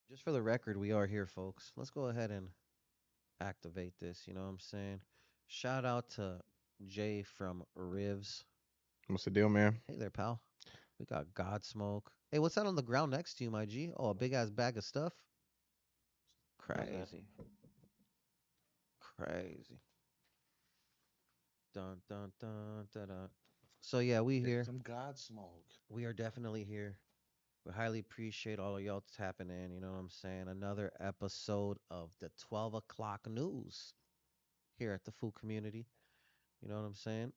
Just for the record, we are here, folks. Let's go ahead and activate this. You know what I'm saying? Shout out to Jay from Rivs. What's the deal, man? Hey there, pal. We got GodSmoke. Hey, what's that on the ground next to you, my G? Oh, a big ass bag of stuff. Crazy, crazy. Dun dun dun dun dun. So yeah, we here. Some God smoke. We are definitely here. We highly appreciate all of y'all tapping in. You know what I'm saying? Another episode of the 12 o'clock news here at the Food Community. You know what I'm saying?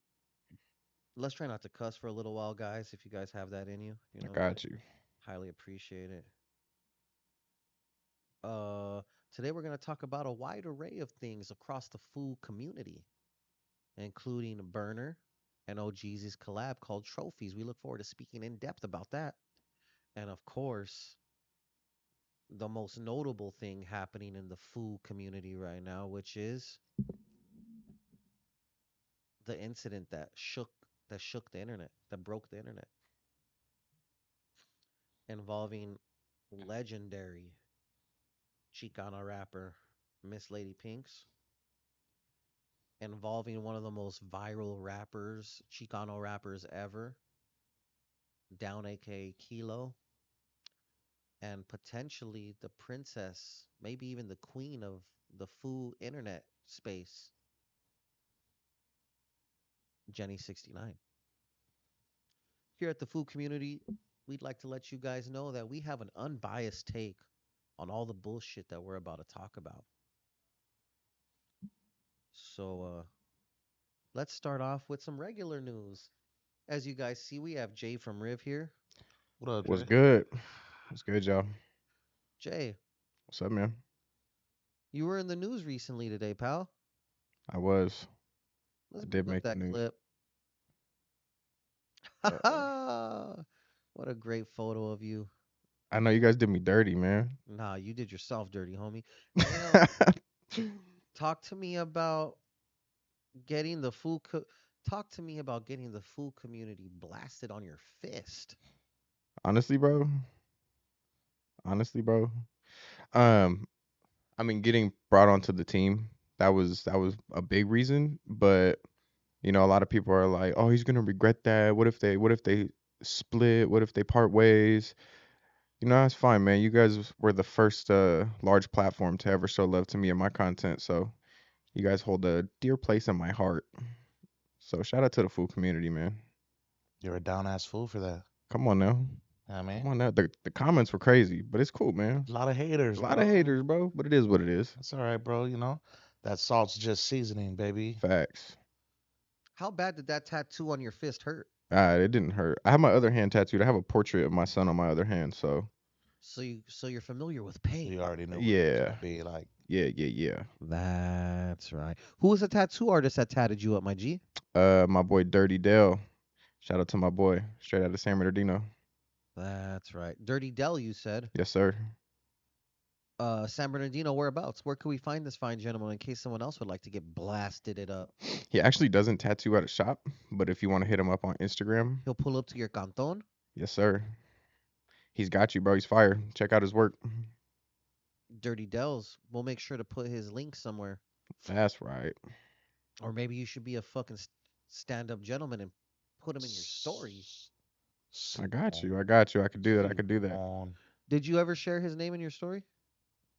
Let's try not to cuss for a little while, guys. If you guys have that in you, you I know what I'm saying? got you. Highly appreciate it. Uh, Today we're gonna talk about a wide array of things across the food community, including Berner and Ohgeesy's collab called Trophies. We look forward to speaking in depth about that, and of course, the most notable thing happening in the food community right now, which is the incident that shook the internet, that broke the internet, involving legendary Chicana rapper Miss Lady Pinks, involving one of the most viral rappers, Chicano rappers ever, Down aka Kilo, and potentially the princess, maybe even the queen of the food internet space, Jenny 69. Here at the food community, we'd like to let you guys know that we have an unbiased take on all the bullshit that we're about to talk about. So let's start off with some regular news. As you guys see, we have Jay from Riv here. What up, What's Dre? good? What's good, y'all? Jay, What's up, man? you were in the news recently today, pal. I was. Let's I did bring up make the that news. clip. Uh, What a great photo of you. I know you guys did me dirty, man. Nah, you did yourself dirty, homie. Now, talk to me about getting the talk to me about getting the food community blasted on your fist. Honestly, bro. Honestly, bro. Um, I mean, getting brought onto the team that was a big reason, but a lot of people are like, "Oh, he's gonna regret that. What if they split? What if they part ways?" That's fine, man. You guys were the first large platform to ever show love to me and my content, so you guys hold a dear place in my heart. So shout out to the food community, man. You're a down ass fool for that. Come on now. I Come mean, on now. The comments were crazy, but it's cool, man. a lot of A haters, lot of bro. haters, bro, but it is what it is. That's all right, bro. That salt's just seasoning, baby. Facts. How bad did that tattoo on your fist hurt? It didn't hurt. I have my other hand tattooed. I have a portrait of my son on my other hand, so So you're familiar with So pain. you already knew what it was yeah. gonna be like. Yeah. That's right. Who was the tattoo artist that tatted you up, my G? My boy Dirty Dell. Shout out to my boy, straight out of San Bernardino. That's right. Dirty Dell, you said. Yes, sir. San Bernardino, whereabouts? Where can we find this fine gentleman in case someone else would like to get blasted it up? He actually doesn't tattoo at a shop, but if you want to hit him up on Instagram, He'll pull up to your canton. yes, sir. He's got you, bro. He's fire. Check out his work. Dirty Dells. We'll make sure to put his link somewhere. That's right. Or maybe you should be a fucking stand-up gentleman and put him in your story. S- I got Simone. you. I got you. I could do that. I could do that. Simone. Did you ever share his name in your story?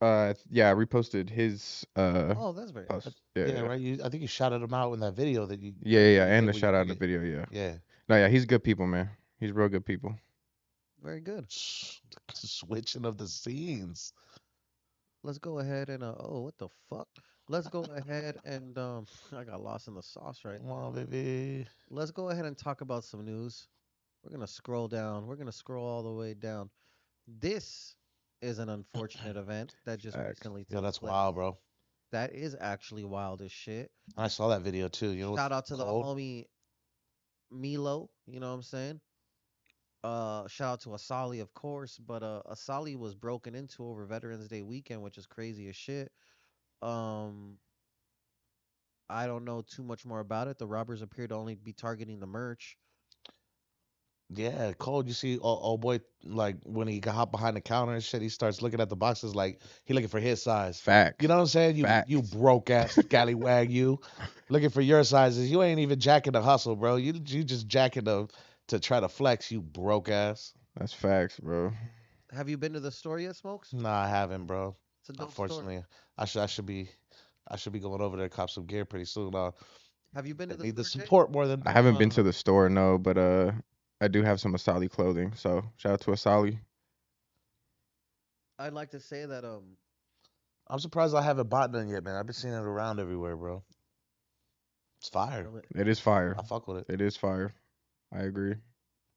Yeah, I reposted his Oh, that's very Uh, nice. post. Yeah, yeah, yeah. right. I think you shouted him out in that video that you Yeah, yeah, yeah. you And did the where you shout out in the get video, yeah. yeah. No, yeah, he's good people, man. He's real good people. Very good. Switching of the scenes. Let's go ahead and oh, what the fuck? Let's go ahead and I got lost in the sauce right Come there. on, baby. Let's go ahead and talk about some news. We're gonna scroll down. We're gonna scroll all the way down. This is an unfortunate event that just Facts. recently Yo, took that's place. wild, bro. That is actually wild as shit. I saw that video too. You know what's Shout out to the cold? homie Milo, you know what I'm saying? Shout out to Asali, of course, but Asali was broken into over Veterans Day weekend, which is crazy as shit. Um, I don't know too much more about it. The robbers appear to only be targeting the merch. Yeah, cold. You see, oh boy, like when he got hop behind the counter and shit, he starts looking at the boxes like he looking for his size. You Facts. know what I'm saying? You Facts. broke ass scallywag, you looking for your sizes. You ain't even jacking the hustle, bro. You just jacking the to try to flex. You broke ass. That's facts, bro. Have you been to the store yet, Smokes? Nah, I haven't, bro. It's a dope store. Unfortunately, I should be going over there to cop some gear pretty soon. Have you been They to the need the store, Jay? support more than I haven't been to uh. the store, no, but I do have some Asali clothing. So shout out to Asali. I'd like to say that I'm surprised I haven't bought none yet, man. I've been seeing it around everywhere, bro. It's fire. really- It is fire. I fuck with it. It is fire. I agree.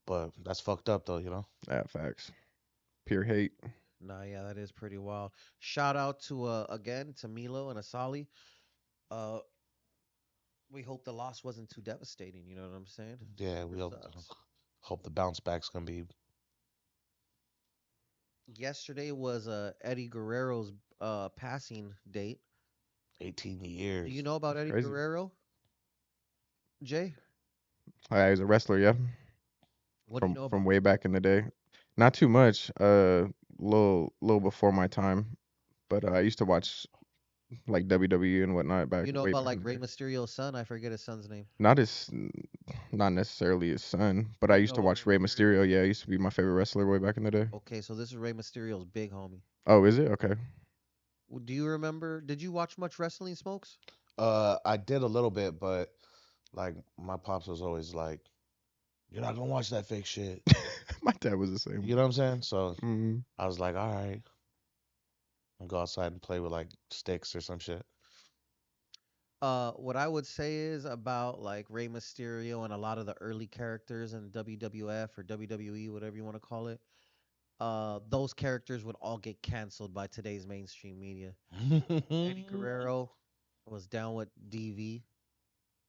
But that's fucked up though, you know? Yeah, facts. Pure hate. nah, yeah, that is pretty wild. Shout out to again to Milo and Asali. Uh, we hope the loss wasn't too devastating. You know what I'm saying? Yeah, we Super sucks. hope the bounce back's gonna be Yesterday was Eddie Guerrero's passing date. 18 Do you years. know about That's Eddie crazy. Guerrero, Jay? He's a wrestler, yeah, What do you know from about him? way back in the day. Not too much. Little before my time, but I used to watch like WWE and whatnot back You know way about back in like the Rey day. Mysterio's son? I forget his son's name. Not his, not necessarily his son, but I You used know to about Rey watch Rey Mysterio? Mysterio. Yeah, he used to be my favorite wrestler way back in the day. Okay, so this is Rey Mysterio's big homie. Oh, is it? Okay. Do you remember? Did you watch much wrestling, Smokes? I did a little bit, but like my pops was always like, "You're not gonna watch that fake shit." My dad was the same. You know what I'm saying? So Mm, I was like, "All right, I'll go outside and play with like sticks or some shit." What I would say is about like Rey Mysterio and a lot of the early characters in WWF or WWE, whatever you want to call it. Those characters would all get canceled by today's mainstream media. Eddie Guerrero was down with DV.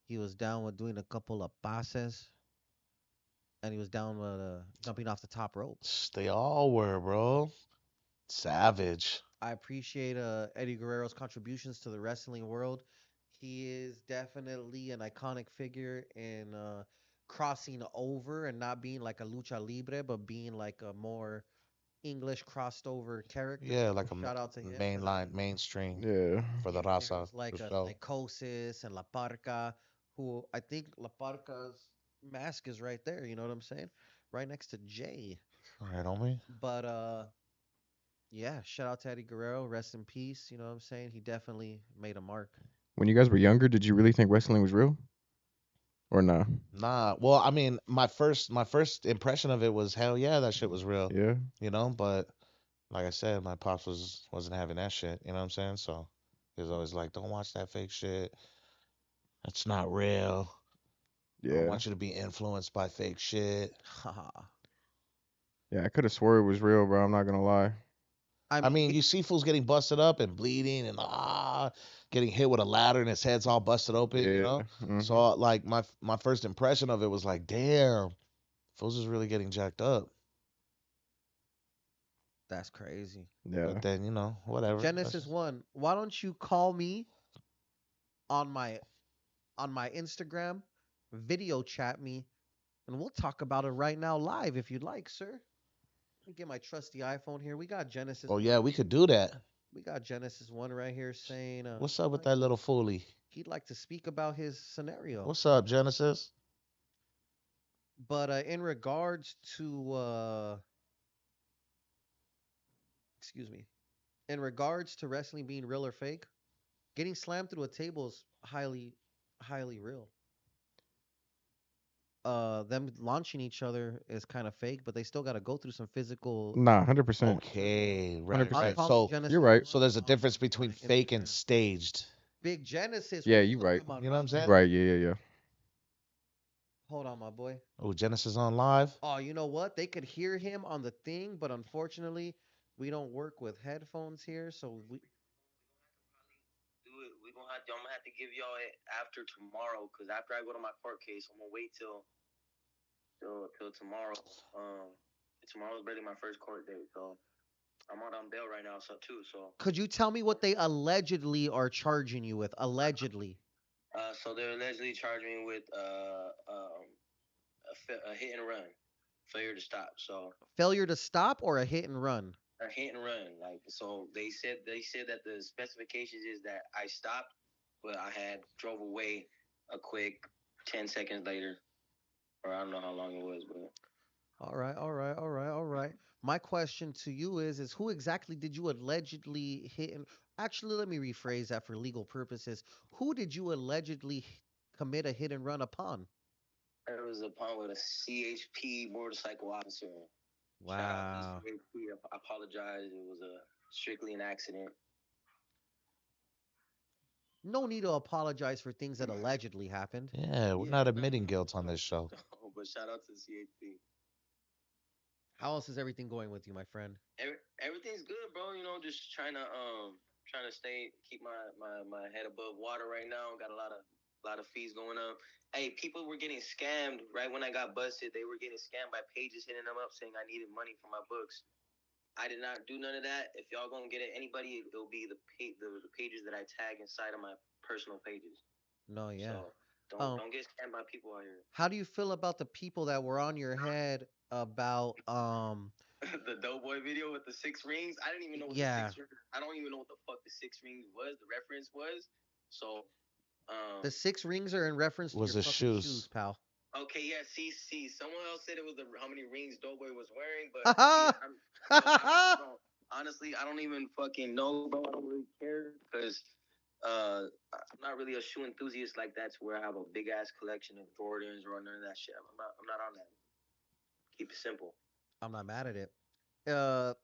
He was down with doing a couple of passes, and he was down with jumping off the top rope. They all were, bro. Savage. I appreciate Eddie Guerrero's contributions to the wrestling world. He is definitely an iconic figure in crossing over and not being like a lucha libre, but being like a more English crossed over character. Yeah, So like a shout out to him for that. mainline, mainstream yeah. for the Giving raza heroes for like show. Psychosis and La Parca, who I think La Parca's mask is right there. You know what I'm saying? Right next to Jay. All right, homie. But yeah, shout out to Eddie Guerrero. Rest in peace. You know what I'm saying? He definitely made a mark. When you guys were younger, did you really think wrestling was real or nah? Nah, well, I mean, my first impression of it was hell yeah, that shit was real, Yeah. you know. But like I said, my pops wasn't having that shit. You know what I'm saying? So he was always like, "Don't watch that fake shit. That's not real. I don't Yeah. want you to be influenced by fake shit." Haha. Yeah. I could have swore it was real, bro. I'm not gonna lie. I I mean, mean, you see fools getting busted up and bleeding and getting hit with a ladder and his head's all busted open, you Yeah. know? Hmm. So like my first impression of it was like, damn, fools is really getting jacked up. that's crazy. But Yeah. then, whatever. That's Genesis just, One, why don't you call me on my Instagram, video chat me, and we'll talk about it right now live if you'd like, sir. Let me get my trusty iPhone here. We got Genesis oh One. yeah, we could do that. We got Genesis One right here saying What's up with that little foolie? he'd like to speak about his scenario. What's up, Genesis? But in regards to excuse me, in regards to wrestling being real or fake, getting slammed through a table is highly real. Them launching each other is kind of fake, but they still got to go through some physical Nah. 100%. Okay, right, I'll 100%. right. call me So You're Genesis right. One so there's a on difference between my fake and Instagram. staged. Big Genesis, Yeah. what's You right. up, my You know what I'm brother? saying? Right. Yeah. Yeah. Yeah. Hold on, my boy. Oh, Genesis on live. Oh, you know what? They could hear him on the thing, but unfortunately, we don't work with headphones here, so we Do it. I'm gonna have to give y'all it after tomorrow, cause after I go to my court case, I'm gonna wait till tomorrow. Um, tomorrow's really my first court date, so I'm out on bail right now, so too. So, could you tell me what they allegedly are charging you with? Allegedly. so they're allegedly charging me with a hit and run. failure to stop. So Failure to stop or a hit and run? a hit and run. Like so, they said that the specifications is that I stopped, but I had drove away a quick 10 seconds later, or I don't know how long it was, but All right, all right, all right, all right. My question to you is who exactly did you allegedly hit and actually let me rephrase that for legal purposes. Who did you allegedly commit a hit and run upon? it was upon with a CHP motorcycle officer. Shout out to Wow. CHP. I apologize. It was a strictly an accident. No need to apologize for things that allegedly happened. Yeah, we're Yeah, not no, admitting no, guilt on no, this show. no. But shout out to the CHP. How else is everything going with you, my friend? Everything's good, bro. You know, just trying to keep my head above water right now. Got a lot of fees going up. Hey, people were getting scammed right when I got busted. They were getting scammed by pages hitting them up saying I needed money for my books. I did not do none of that. If y'all gonna get it, anybody, it'll be the pages that I tag inside of my personal pages. No, yeah. So don't Um, don't get scammed by people out here. how do you feel about the people that were on your head about The Doughboy video with the 6 rings. I didn't even know what the yeah, six rings. I don't even know what the fuck the 6 rings was. The reference was. So the six rings are in reference to Was your his fucking shoes, shoes. pal. okay, yeah. See. Someone else said it was how many rings Doughboy was wearing, but Ha see, ha! Ha I don't, ha! bro. Honestly, I don't even fucking know, bro. I don't really care because I'm not really a shoe enthusiast like that to where I have a big ass collection of Jordans or none of that shit. I'm not on that. Keep it simple. I'm not mad at it. Uh,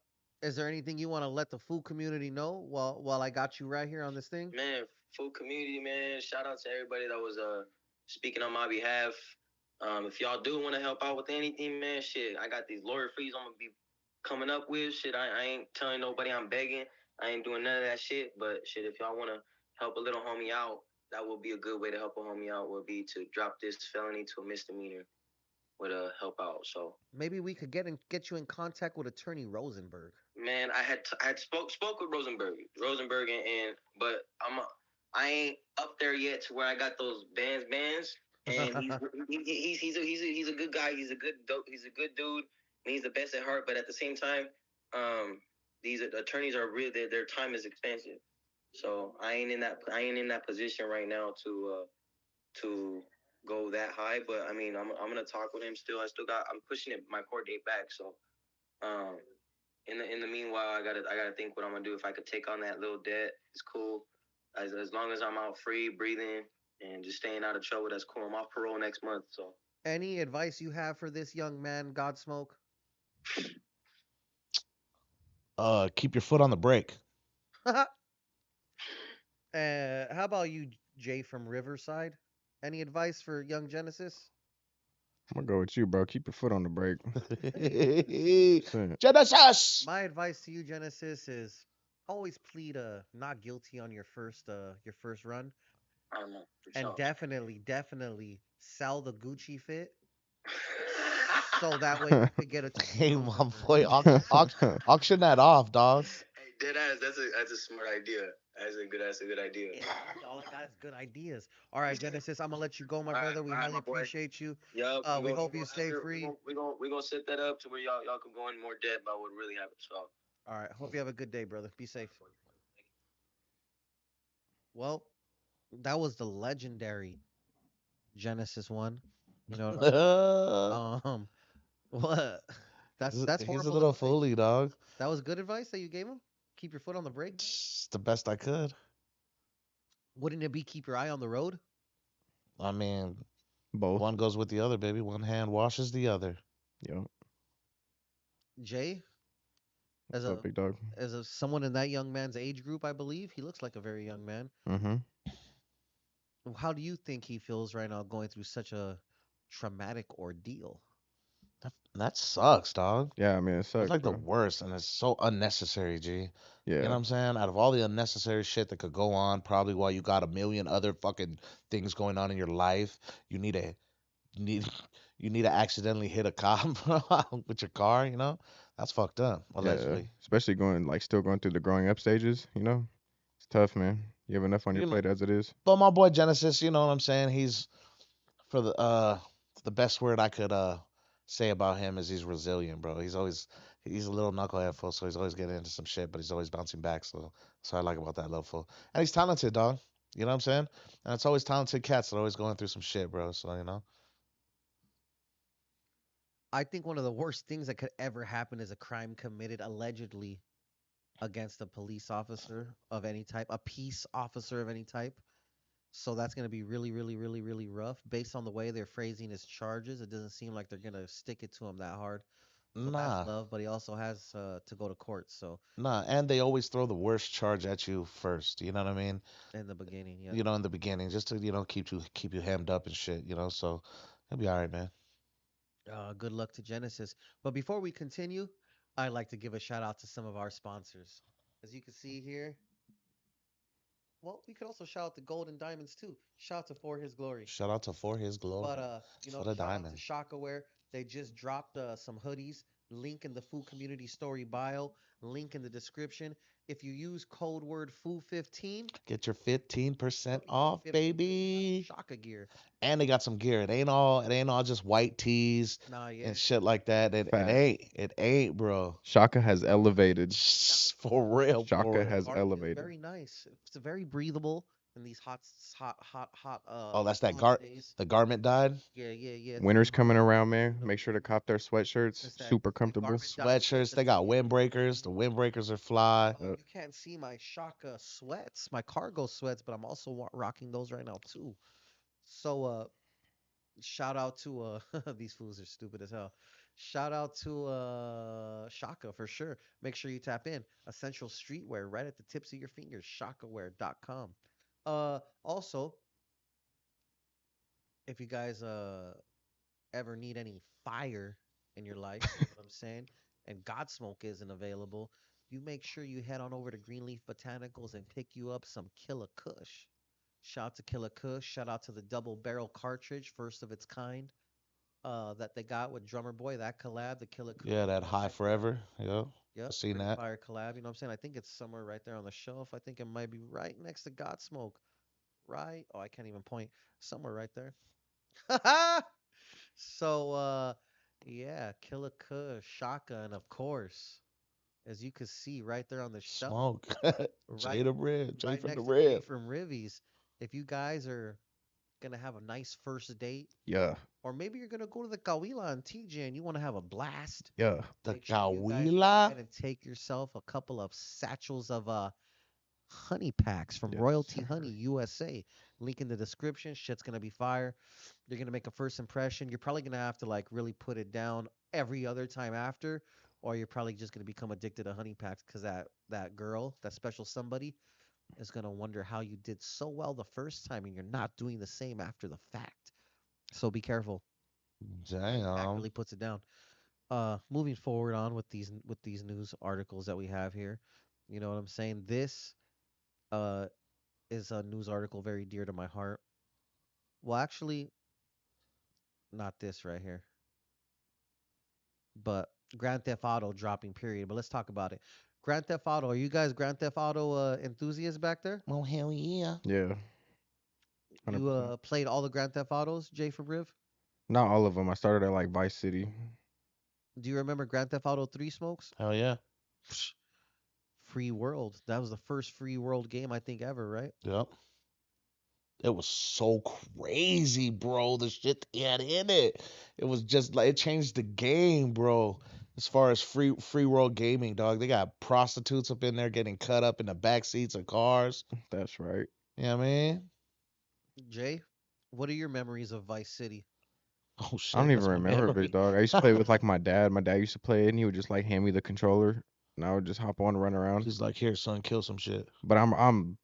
is there anything you want to let the food community know while I got you right here on this thing? Man, food community, man. Shout out to everybody that was speaking on my behalf. If y'all do want to help out with anything, man, shit, I got these lawyer fees I'm gonna be coming up with. Shit, I ain't telling nobody I'm begging. I ain't doing none of that shit. But shit, if y'all wanna help a little homie out, that would be a good way to help a homie out. Would be to drop this felony to a misdemeanor. Would help out. So Maybe we could get you in contact with Attorney Rosenberg. man, I had spoke with Rosenberg, and but I ain't up there yet to where I got those bands, and he's a good guy. He's a good dude, and he's the best at heart. But at the same time, um, these attorneys are real. Their time is expensive, so I ain't in that position right now to go that high. But I mean, I'm gonna talk with him still. I'm pushing my court date back, so um in the meanwhile, I gotta think what I'm gonna do. If I could take on that little debt, it's cool. As long as I'm out free, breathing, and just staying out of trouble, that's cool. I'm off parole next month, so Any advice you have for this young man, Godsmoke? Keep your foot on the brake. How about you, Jay from Riverside? Any advice for young Genesis? I'm gonna go with you, bro. Keep your foot on the brake. Genesis. My advice to you, Genesis, is always plead not guilty on your first run, I don't know. and For definitely sell the Gucci fit so that way you could get a Hey, Toker my for boy, auction that off, dog. hey, dead ass. That's a smart idea. That's a good idea. Yeah, all I got is good ideas. All right, Genesis, I'm gonna let you go, my brother. We All right, highly my boy. appreciate you. Yup. We hope you stay After free. we gonna set that up to where y'all can go in more depth about what really happened. So. All right, hope you have a good day, brother. Be safe. Well, that was the legendary Genesis one. You know, um, what? That's He's a horrible little advice. fooly, dog. That was good advice that you gave him. Keep your foot on the brake. It's the best I could. Wouldn't it be keep your eye on the road? I mean, Both. one goes with the other, baby. One hand washes the other. Yo, Jay, as what's up, a big dog? someone in that young man's age group, I believe he looks like a very young man. Mm-hmm. How do you think he feels right now going through such a traumatic ordeal? That sucks, dog. Yeah, I mean, it It's sucks, like the bro. worst, and it's so unnecessary, G. You know what Yeah, I'm saying? Out of all the unnecessary shit that could go on, probably while you got a million other fucking things going on in your life, you need a you need you need to accidentally hit a cop with your car. You know, that's fucked up. yeah. Allegedly. Especially still going through the growing up stages. It's tough, man. You have enough on your You know, plate as it is. but my boy Genesis, you know what I'm saying? He's for the best word I could say about him is he's resilient, bro. He's a little knucklehead fool, so he's always getting into some shit, but he's always bouncing back. So that's what I like about that little fool. And he's talented, dog. You know what I'm saying? And it's always talented cats that are always going through some shit, bro. So I think one of the worst things that could ever happen is a crime committed allegedly against a police officer of any type, a peace officer of any type. So that's going to be really, really, really, really rough. Based on the way they're phrasing his charges, it doesn't seem like they're going to stick it to him that hard. So that's nah, love, but he also has to go to court. So nah. And they always throw the worst charge at you first. You know what I mean? in the beginning, yeah. In the beginning, just to keep you hemmed up and shit. So it'll be all right, man. Good luck to Genesis. But before we continue, I'd like to give a shout out to some of our sponsors. As you can see here, well, we could also shout out to Gold and Diamonds too. Shout out to For His Glory. Shout out to For His But Glory for the shout out to diamond. Shakaware. They just dropped some hoodies. Link in the Food Community Story bio. Link in the description. If you use code word FOO15, Get your 15% yep, you get off, 15% off baby. Shaka gear. And they got some gear. It ain't all just white tees Nah, yeah. and shit like that. It Facts. ain't. It ain't, bro. Shaka has elevated. For real, for Shaka The real. has garment is elevated. very nice. It's very breathable in these hot Oh, that's that summer days. the garment dyed. Yeah, yeah, yeah. It's Winter's coming around, man. breathable. Make sure to cop their sweatshirts. It's that Super it's that comfortable. garment dye sweat Sweatshirts. They that's got super windbreakers. The windbreakers are fly. Uh, you can't see my Shaka sweats, my cargo sweats, but I'm also rocking those right now too. So shout out to these fools are stupid as hell. Shout out to Shaka for sure. Make sure you tap in. Essential streetwear right at the tips of your fingers. Shakaware.com. Also, if you guys ever need any fire in your life, you know what I'm saying? And Godsmoke isn't available, you make sure you head on over to Greenleaf Botanicals and pick you up some Killer Kush. Shout out to Killer Kush. Shout out to the double barrel cartridge, first of its kind, that they got with Drummer Boy. That collab, the Killer Kush Yeah, that high collab. forever. Yep. I Yep, seen pretty that. fire collab. You know what I'm saying? I think it's somewhere right there on the shelf. I think it might be right next to Godsmoke. Right? Oh, I can't even point. Somewhere right there. So yeah, Killer Kush, Shaka, and of course, as you can see right there on the shelf, Smoke. J right the Rib. J right from the next to Jay Rib. from Rivies, if you guys are gonna have a nice first date, yeah, or maybe you're gonna go to the Kawila and TJ and you want to have a blast, yeah. The make sure you guys go Gawila. ahead and take yourself a couple of satchels of honey packs from Yes, Royalty sir. Honey USA. Link in the description. Shit's gonna be fire. You're gonna make a first impression. You're probably gonna have to like really put it down every other time after, or you're probably just gonna become addicted to honey packs because that girl, that special somebody, is gonna wonder how you did so well the first time and you're not doing the same after the fact. So be careful. Honey pack Damn. really puts it down. Moving forward on with these news articles that we have here. You know what I'm saying? This uh is a news article very dear to my heart. Well, actually, not this right here, but Grand Theft Auto dropping period. But let's talk about it. Grand Theft Auto. Are you guys Grand Theft Auto enthusiasts back there? Oh hell yeah. Yeah, You 100%. played all the Grand Theft Autos, Jay from Riv? Not all of them. I started at like Vice City. Do you remember Grand Theft Auto 3 Smokes? Hell yeah. Psh, Free World. That was the first free world game I think ever, right? Yep. It was so crazy, bro. The shit they had in it. It was just like it changed the game, bro. As far as free world gaming, dog. They got prostitutes up in there getting cut up in the back seats of cars. That's right. You know what I mean? Jay, what are your memories of Vice City? Oh I don't shit, even that's my remember Big memory. Dog. I used to play with like my dad. My dad used to play it, and he would just like hand me the controller, and I would just hop on and run around. He's like, here, son, kill some shit. But I'm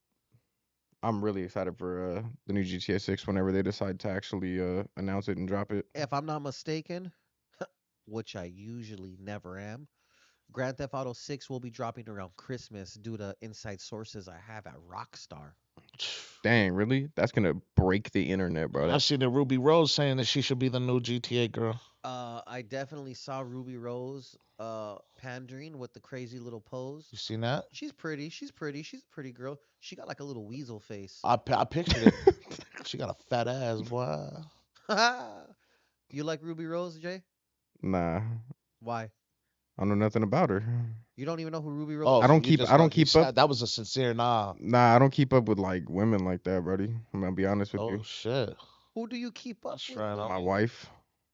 really excited for the new GTA 6 whenever they decide to actually announce it and drop it. If I'm not mistaken, which I usually never am, Grand Theft Auto 6 will be dropping around Christmas due to inside sources I have at Rockstar. Dang, really? That's gonna break the internet, bro. I've seen the Ruby Rose saying that she should be the new GTA girl. I definitely saw Ruby Rose pandering with the crazy little pose. You seen that? She's pretty. She's pretty. She's a pretty girl. She got like a little weasel face. I pictured it. She got a fat ass, boy. You like Ruby Rose, Jay? Nah, Why? I know nothing about her. You don't even know who Ruby Rose Oh, I is? so don't you keep. just I don't don't. You keep up. said that was a sincere nah. Nah, I don't keep up with like women like that, buddy. I'm gonna be honest with Oh you. shit. Who do you keep up That's with right. then? My wife.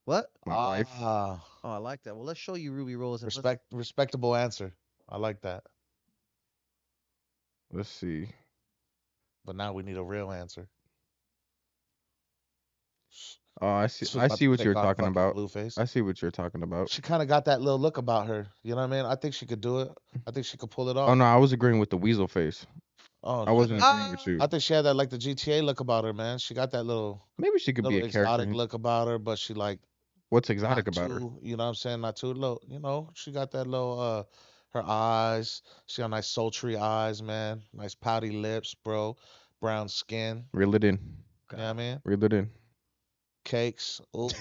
What? My wife. Oh, I like that. Well, let's show you Ruby Rose and let's. Respectable answer. I like that. Let's see. But now we need a real answer. Oh, I see. This was I about see to what take you're on talking fucking about. Blueface. I see what you're talking about. She kind of got that little look about her. You know what I mean? I think she could do it. I think she could pull it Oh off. no, I was agreeing with the weasel face. Oh I wasn't shit. agreeing with Ah, you. I think she had that like the GTA look about her, man. She got that Maybe she could be little a character. exotic look about her, but she like What's exotic not about her? too, you know what I'm saying? Not too low. You know, she got that little her eyes. She got nice sultry eyes, man. Nice pouty lips, bro. Brown skin. Reel it in. You know what I God. mean? Reel it in. Cakes. Oh,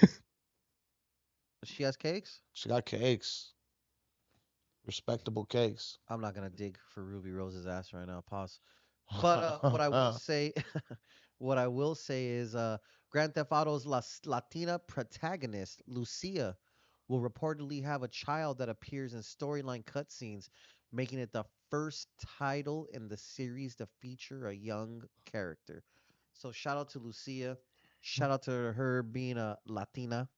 She has cakes? she got cakes. Respectable cakes. I'm not gonna dig for Ruby Rose's ass right now. Pause. But what I will say, what I will say is, Grand Theft Auto's Latina protagonist Lucia will reportedly have a child that appears in storyline cutscenes, making it the first title in the series to feature a young character. So shout out to Lucia. Shout out to her being a Latina.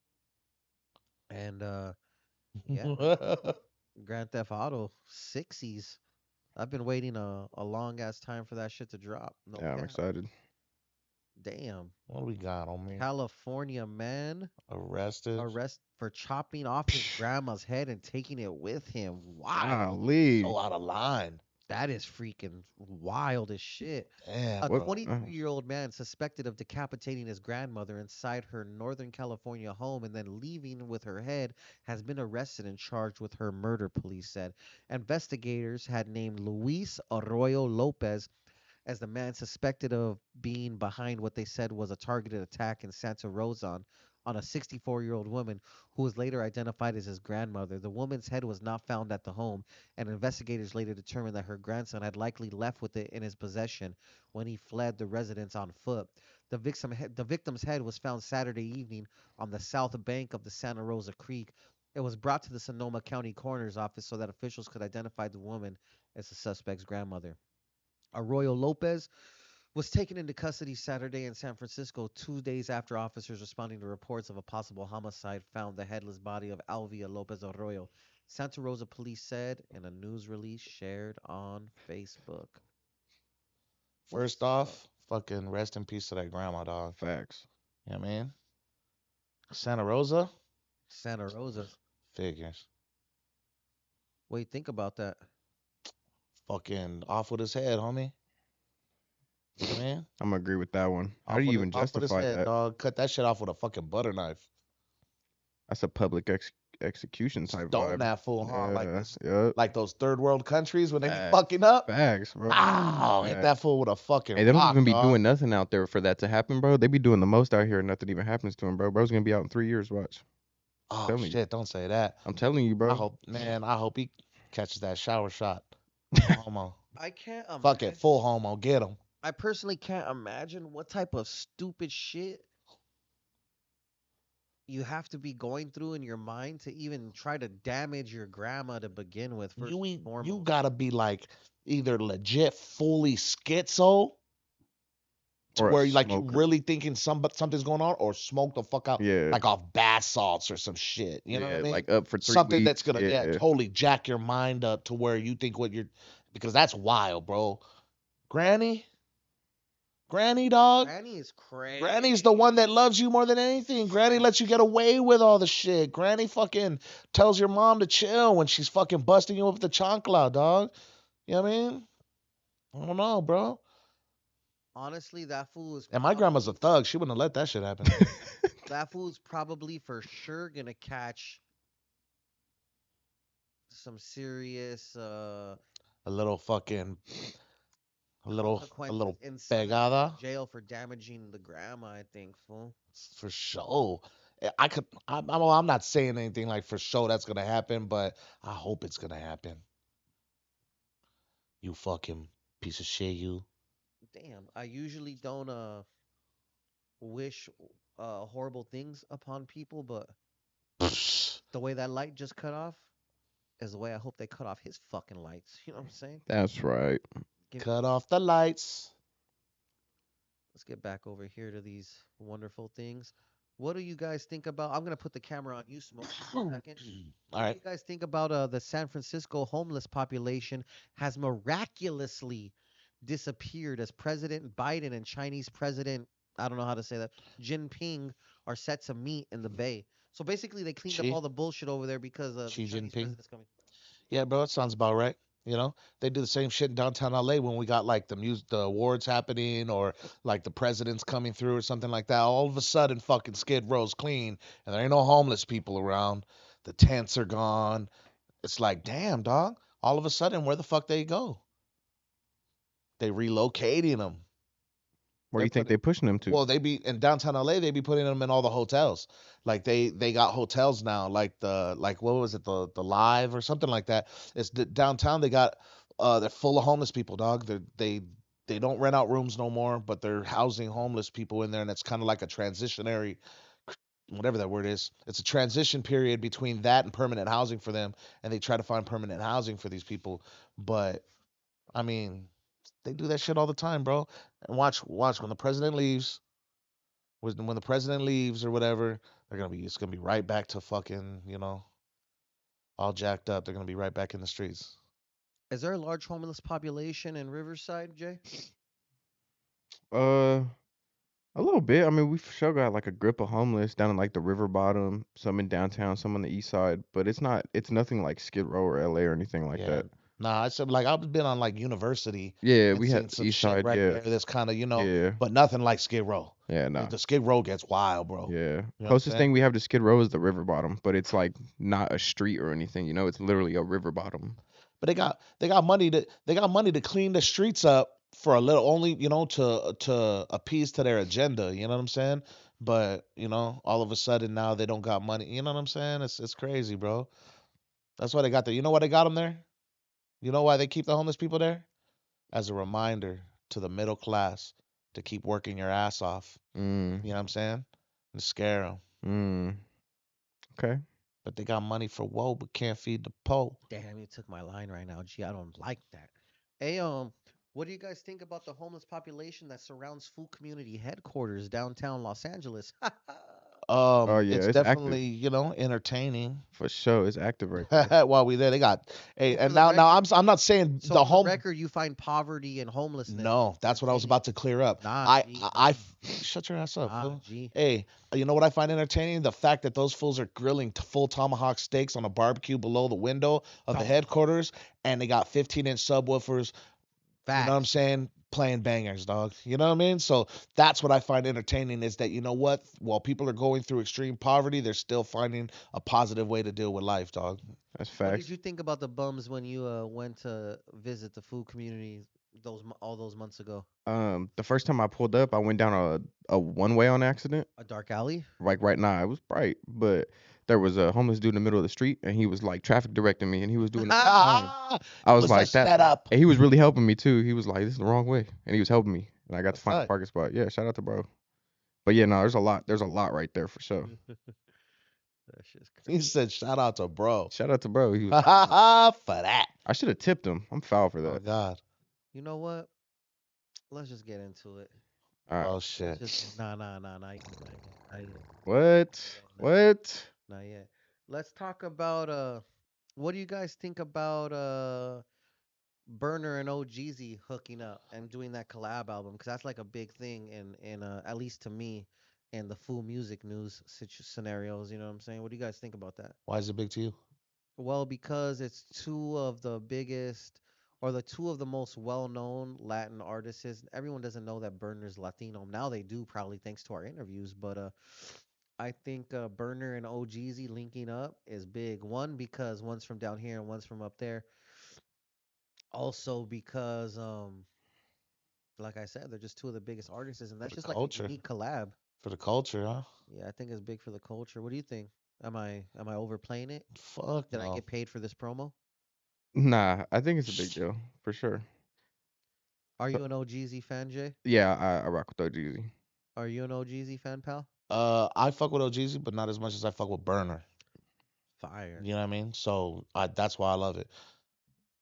And yeah, man. Grand Theft Auto Sixies. I've been waiting a long ass time for that shit to drop. No Yeah, I'm cap. excited. Damn. What do we got on me? California man Arrested. arrest for chopping off his grandma's head and taking it with him. Wild. So Golly. out of line. That is freaking wild as shit. Damn, A What? bro. 23-year-old man suspected of decapitating his grandmother inside her Northern California home and then leaving with her head has been arrested and charged with her murder, police said. Investigators had named Luis Arroyo Lopez as the man suspected of being behind what they said was a targeted attack in Santa Rosa on a 64-year-old woman who was later identified as his grandmother. The woman's head was not found at the home, and investigators later determined that her grandson had likely left with it in his possession when he fled the residence on foot. The victim's head was found Saturday evening on the south bank of the Santa Rosa Creek. It was brought to the Sonoma County Coroner's office so that officials could identify the woman as the suspect's grandmother. Arroyo Lopez was taken into custody Saturday in San Francisco, 2 days after officers responding to reports of a possible homicide found the headless body of Alvia Lopez Arroyo. Santa Rosa police said in a news release shared on Facebook. First What's up? off, fucking rest in peace to that grandma, dog. Facts. You know what I mean? Santa Rosa? Santa Rosa. Figures. What do you think about that? Fucking off with his head, homie. You know what I mean? I'm gonna agree with that one. How do you even Off with his justify head, that? dog. Cut that shit off with a fucking butter knife. That's a public execution type Stone vibe. that fool, huh? Yeah. Yep. Like those third world countries when they be Facts. fucking up. Facts, bro. Ow! Hit that Facts. fool with a fucking Hey, they don't rock, even be dog. doing nothing out there for that to happen, bro. They be doing the most out here and nothing even happens to him, bro. Bro's gonna be out in 3 years. Watch. Oh Telling you. shit! Don't say that. I'm telling you, I bro. hope, man. I hope he catches that shower shot. Full homo. I can't Fuck imagine. it. Full homo. Get him. I personally can't imagine what type of stupid shit you have to be going through in your mind to even try to damage your grandma to begin with, first and You foremost. gotta be like either legit fully schizo to Or a where you like you smoker. really thinking something's going on, or smoke the fuck out Yeah. like off bath salts or some shit. You know what I Yeah. mean? Like up for 3 Something that's weeks. gonna Yeah. totally jack your mind up to where you think what you're because that's wild, bro. Granny, Granny dog. Granny is crazy. Granny's the one that loves you more than anything. Granny lets you get away with all the shit. Granny fucking tells your mom to chill when she's fucking busting you up with the chancla, dog. You know what I mean? I don't know, bro. Honestly, that fool is And my grandma's a probably thug. She wouldn't have let that shit happen. that fool's probably for sure gonna catch some serious A little fucking, a consequences little in pegada jail for damaging the grandma, I think, fool. for sure. I could. I'm not saying anything like for sure that's gonna happen, but I hope it's gonna happen. You fucking piece of shit, you. Damn, I usually don't wish horrible things upon people, but The way that light just cut off is the way I hope they cut off his fucking lights. You know what I'm saying? That's right. Give me, Cut off the lights. let's get back over here to these wonderful things. What do you guys think about? I'm gonna put the camera on you, Smoke, for a second. All What do right. you guys think about the San Francisco homeless population has miraculously disappeared as President Biden and Chinese President, I don't know how to say that, Jinping are set to meet in the Bay. So basically, they cleaned up Xi, all the bullshit over there because the Xi Chinese Jinping. president's coming. Yeah, bro, it sounds about right. You know, they do the same shit in downtown LA when we got like the awards happening or like the president's coming through or something like that. All of a sudden, fucking Skid Row's clean and there ain't no homeless people around. The tents are gone. It's like, damn, dog. All of a sudden, where the fuck they go? They relocating them. Where They're you think putting they pushing them to? Well, they be in downtown LA. They be putting them in all the hotels. Like they got hotels now. Like what was it the Live or something like that. It's downtown. They got they're full of homeless people, dog. They don't rent out rooms no more, but they're housing homeless people in there, and it's kind of like a transitionary, whatever that word is. It's a transition period between that and permanent housing for them, and they try to find permanent housing for these people. But I mean, they do that shit all the time, bro. And watch when the president leaves when the president leaves or whatever, it's gonna be right back to fucking, all jacked up. They're gonna be right back in the streets. Is there a large homeless population in Riverside, Jay? Uh, a little bit. I mean, we for sure got like a grip of homeless down in like the river bottom, some in downtown, some on the east side, but it's not. It's nothing like Skid Row or LA or anything like Yeah. that. Nah, I said like I've been on like University Yeah, and we had seen some east shit side. right Yeah, there that's kind of, yeah, but nothing like Skid Row. yeah. The, Nah. the Skid Row gets wild, bro. Yeah. You know what I'm Closest saying? thing we have to Skid Row is the river bottom, but it's like not a street or anything. It's literally a river bottom. But they got money to clean the streets up for a little only, to appease to their agenda, you know what I'm saying? But, all of a sudden now they don't got money. You know what I'm saying? It's crazy, bro. That's why they got there. You know why they got them there? You know why they keep the homeless people there? As a reminder to the middle class to keep working your ass off. Mm. You know what I'm saying? And scare them. Mm. Okay. But they got money for woe, but can't feed the po. Damn, you took my line right now. Gee, I don't like that. Hey, what do you guys think about the homeless population that surrounds Food Community headquarters downtown Los Angeles? Oh yeah, It's it's active definitely, entertaining. for sure. It's active right there. While we there, they got. Hey, So for and the now record, I'm not saying so the for the home. record, you find poverty and homelessness No, that's what I was entertaining? about to clear up. Nah, I, G, I, nah, I shut your ass up, nah, fool. G. Hey, you know what I find entertaining? The fact that those fools are grilling full tomahawk steaks on a barbecue below the window of the Oh, headquarters, and they got 15-inch subwoofers. You know what I'm facts. saying? Playing bangers, dog. You know what I mean? So that's what I find entertaining is that, you know what? While people are going through extreme poverty, they're still finding a positive way to deal with life, dog. That's What did facts. you think about the bums when you went to visit the Food Community all those months ago? The first time I pulled up, I went down a one way on accident. A dark alley? Like right now, it was bright, but there was a homeless dude in the middle of the street, and he was like traffic directing me, and he was doing it fine. Ah, I it was was a like that, setup. and he was really helping me too. He was like, "This is the wrong way," and he was helping me, and I got to That's find a tight. parking spot. Yeah, shout out to bro. But yeah, no, there's a lot. There's a lot right there for sure. That shit's He crazy. said, shout out to bro. Shout out to bro. He was. For that. I should have tipped him. I'm foul for Oh, that. God. You know what? Let's just get into it. All right. Oh, Let's shit. just nah, not yet, not yet, What? not yet, What? not yet. Let's talk about what do you guys think about Berner and Ohgeesy hooking up and doing that collab album? Because that's like a big thing in at least to me in the full music news scenarios. You know what I'm saying? What do you guys think about that? Why is it big to you? Well, because it's two of the biggest or the two of the most well-known Latin artists. Everyone doesn't know that Berner's Latino. Now they do, probably thanks to our interviews. But I think Berner and Ohgeesy linking up is big. One because one's from down here and one's from up there. Also because like I said, they're just two of the biggest artists, and For that's the just like a culture. unique collab. For the culture, huh? Yeah, I think it's big for the culture. What do you think? Am I overplaying it? Fuck Did I no. get paid for this promo? Nah, I think it's a big deal for sure. Are So, you an OGZ fan, Jay? yeah, I rock with OGZ. Are you an OGZ fan, pal? I fuck with Ohgeesy, but not as much as I fuck with Burner. Fire. You know what I mean? So that's why I love it.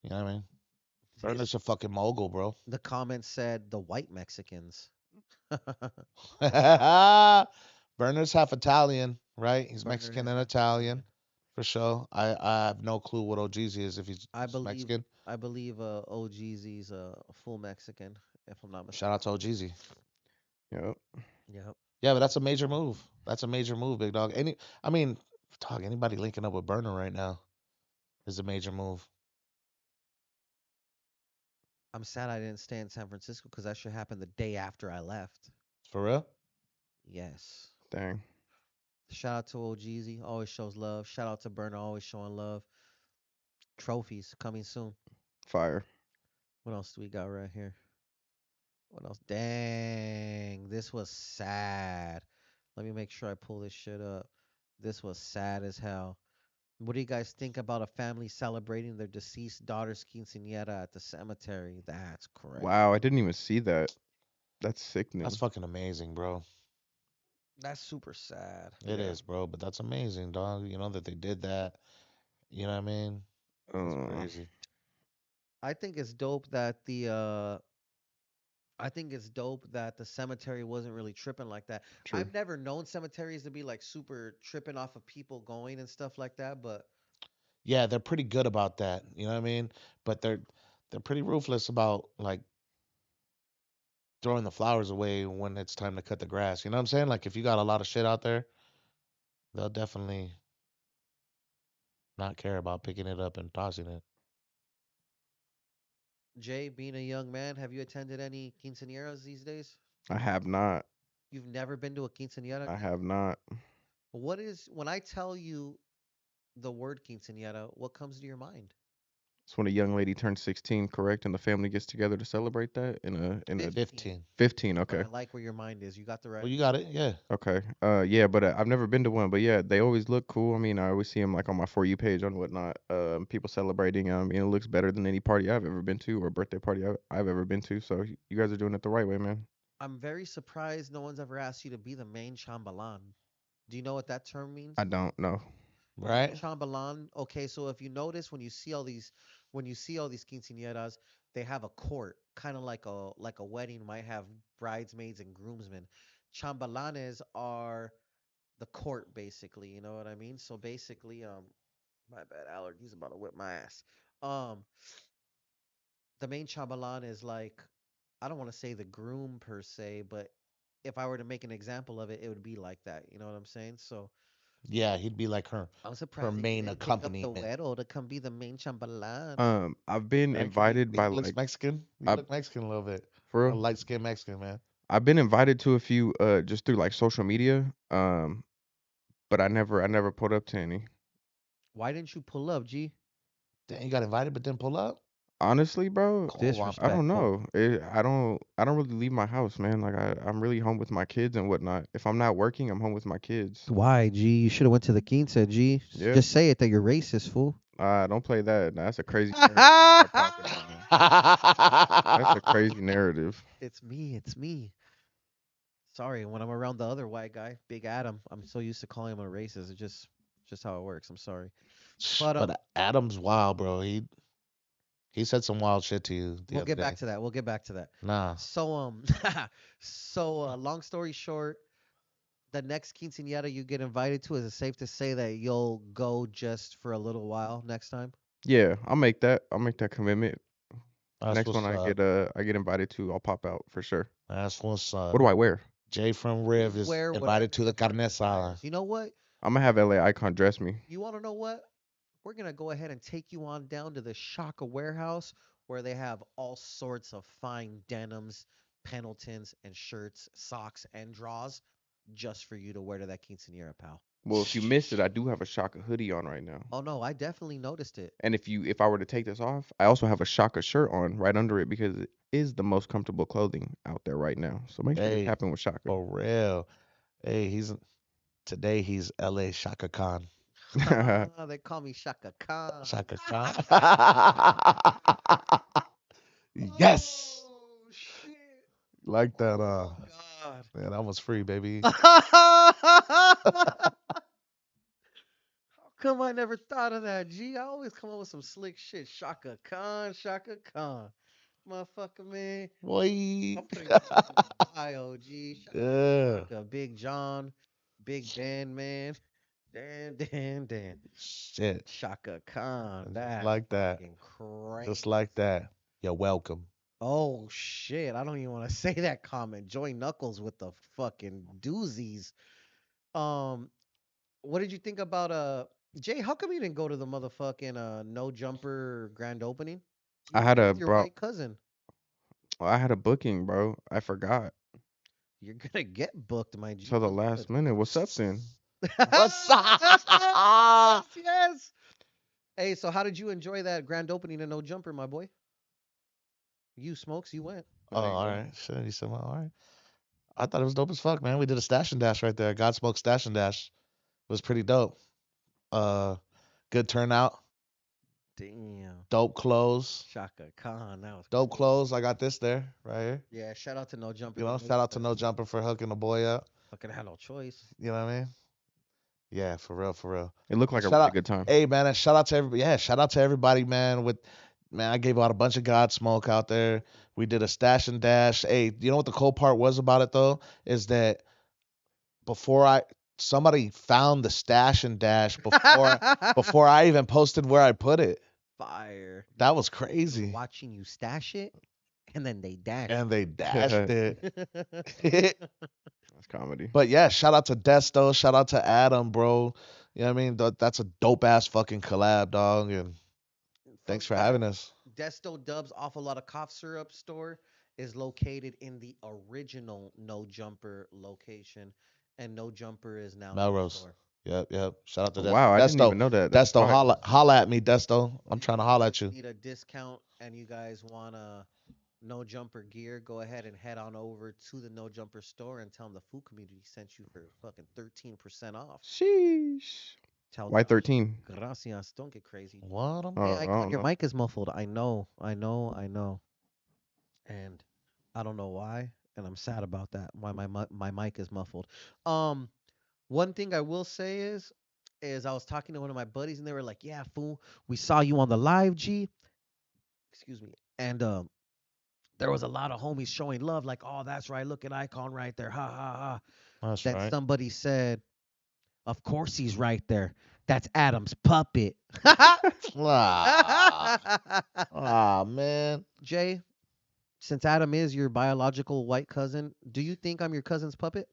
You know what I mean? Berner's a fucking mogul, bro. The comment said the white Mexicans. Berner's half Italian, right? He's Berner Mexican is and half Italian Italian. for sure. I have no clue what Ohgeesy is if he's I believe Mexican. I believe Ohgeesy's a full Mexican, if I'm not Shout mistaken. out to Ohgeesy. Yep. Yep. Yeah, but that's a major move. That's a major move, big dog. I mean, dog, anybody linking up with Berner right now is a major move. I'm sad I didn't stay in San Francisco because that should happen the day after I left. For real? Yes. Dang. Shout out to Ohgeesy, always shows love. Shout out to Burner, always showing love. Trophies coming soon. Fire. What else do we got right here? What else? Dang, this was sad. Let me make sure I pull this shit up. This was sad as hell. What do you guys think about a family celebrating their deceased daughter's quinceanera at the cemetery? That's crazy. Wow, I didn't even see that. That's That's sickening. fucking amazing, bro. That's super sad. It Yeah. is, bro. But that's amazing, dog. You know that they did that. You know what I mean? That's Uh, crazy. I think it's dope that the cemetery wasn't really tripping like that. true. I've never known cemeteries to be like super tripping off of people going and stuff like that, but Yeah, they're pretty good about that. You know what I mean? But they're pretty ruthless about like throwing the flowers away when it's time to cut the grass. You know what I'm saying? Like if you got a lot of shit out there, they'll definitely not care about picking it up and tossing it. Jay, being a young man, have you attended any quinceañeras these days? I have not. You've never been to a quinceañera? I have not. What is when I tell you the word quinceañera, what comes to your mind? It's when a young lady turns 16, correct, and the family gets together to celebrate that in a 15. 15. 15. But Okay. I like where your mind is. You got the Well, right. you got it. Yeah. Okay. Yeah, but I've never been to one. But yeah, they always look cool. I mean, I always see them like on my For You page on whatnot. People celebrating. It looks better than any party I've ever been to or birthday party I've ever been to. So you guys are doing it the right way, man. I'm very surprised no one's ever asked you to be the main chambalan. Do you know what that term means? I don't know. The main Right? chambalan. Okay, so if you notice when you see all these quinceañeras, they have a court, kind of like a wedding might have bridesmaids and groomsmen. Chambalanes are the court, basically. You know what I mean? So basically, my bad, allergies about to whip my ass. Um, the main chambalan is like, I don't want to say the groom per se, but if I were to make an example of it, it would be like that. You know what I'm saying? So Yeah, he'd be like I'm her surprised that you main didn't pick up the accompaniment. güero to come be the main chambalan. I've been Right? Because invited by he looks like Mexican. You I look Mexican a little bit. for A real. light skinned Mexican, man. I've been invited to a few just through like social media. But I never pulled up to any. Why didn't you pull up, G? Damn, you got invited but didn't pull up? Honestly, bro, I don't Disrespectful. know. I don't really leave my house, man. Like I'm really home with my kids and whatnot. If I'm not working, I'm home with my kids. Why, G? You should have went to the quince, G. Yeah. Just say it that you're racist, fool. Don't play that. That's a crazy narrative you got popping, man. That's a crazy narrative. It's me. It's me. Sorry, when I'm around the other white guy, Big Adam, I'm so used to calling him a racist. It's just how it works. I'm sorry. But But Adam's wild, bro. He said some wild shit to you the we'll other get back day. to that. We'll get back to that. Nah. So long story short, the next quinceañera you get invited to, is it safe to say that you'll go just for a little while next time? Yeah, I'll make that. I'll make that commitment. That's Next one what's up. I get invited to, I'll pop out for sure. That's what's What up. do I wear? Jay from You Riv is wear whatever invited to the the carne company asada. desires. You know what? I'm gonna have LA Icon dress me. You want to know what? We're gonna go ahead and take you on down to the Shaka warehouse where they have all sorts of fine denims, Pendletons, and shirts, socks, and draws just for you to wear to that quinceanera, pal. Well, if you missed it, I do have a Shaka hoodie on right now. Oh no, I definitely noticed it. And if I were to take this off, I also have a Shaka shirt on right under it because it is the most comfortable clothing out there right now. So make sure you Hey, tap in with Shaka. for real. Hey, he's LA Shaka Khan. They call me Shaka Khan. Shaka Khan. Yes. Oh shit. Like that Oh God. man, I was free, baby. How come I never thought of that, G? I always come up with some slick shit. Shaka Khan. Motherfucker, man. Boy. I'm putting that shit in the bio, G. Shout out Yeah. to Shaka, Big John, Big Ben, man. Dan. Shit. Shaka Khan. Just That's like that. fucking crazy. Just like that. You're welcome. Oh shit! I don't even want to say that comment. Joy Knuckles with the fucking doozies. What did you think about Jay? How come you didn't go to the motherfucking no jumper grand opening? I You had went a with your bro. white cousin. I had a booking, bro. I forgot You're gonna get booked, my G. till the Look last good. minute. What's up then? What's up? Yes. Hey, so how did you enjoy that grand opening of No Jumper, my boy? You smokes, you went. Oh, all right. Shit, you said, well, all right. I thought it was dope as fuck, man. We did a stash and dash right there. GodSmoke stash and dash. It was pretty dope. Good turnout. Damn. Dope clothes. Shaka Khan, that was Dope crazy. clothes. I got this there, right here. Yeah, shout out to No Jumper. You know, shout out to No Jumper for hooking the boy up. Fucking had no choice. You know what I mean? Yeah, for real, for real. It looked like a Shout really out- good time. Hey, man, and shout out to everybody. Yeah, shout out to everybody, man. I gave out a bunch of GodSmoke out there. We did a stash and dash. Hey, you know what the cool part was about it though? Is that somebody found the stash and dash before I even posted where I put it. Fire. That was They were crazy. watching you stash it, and then they dash. And they dashed it. That's comedy. But yeah, shout out to Desto, shout out to Adam, bro. You know what I mean? That's a dope ass fucking collab, dog. And thanks for having us. Desto Dubs Awful Lot of Cough Syrup store is located in the original No Jumper location, and No Jumper is now in the Melrose. store. Yep. Shout out to Desto. Wow, I didn't even know that. That's Desto, fire. holla at me, Desto. I'm trying to holla at you. Need a discount, and you guys want No Jumper gear? Go ahead and head on over to the No Jumper store and tell them the food community sent you for fucking 13% off. Sheesh. Tell Why Josh, 13? Gracias. Don't get crazy. What? Oh, Hey, I Eyekon, don't your know. mic is muffled. I know. And I don't know why, and I'm sad about that. Why my mic is muffled. One thing I will say is I was talking to one of my buddies, and they were like, "Yeah, fool, we saw you on the live, G." Excuse me. And there was a lot of homies showing love, like, "Oh, that's right. Look at Eyekon right there. Ha ha ha." That's Then right. somebody said, "Of course he's right there. That's Adam's puppet." Ah, man. Jay, since Adam is your biological white cousin, do you think I'm your cousin's puppet?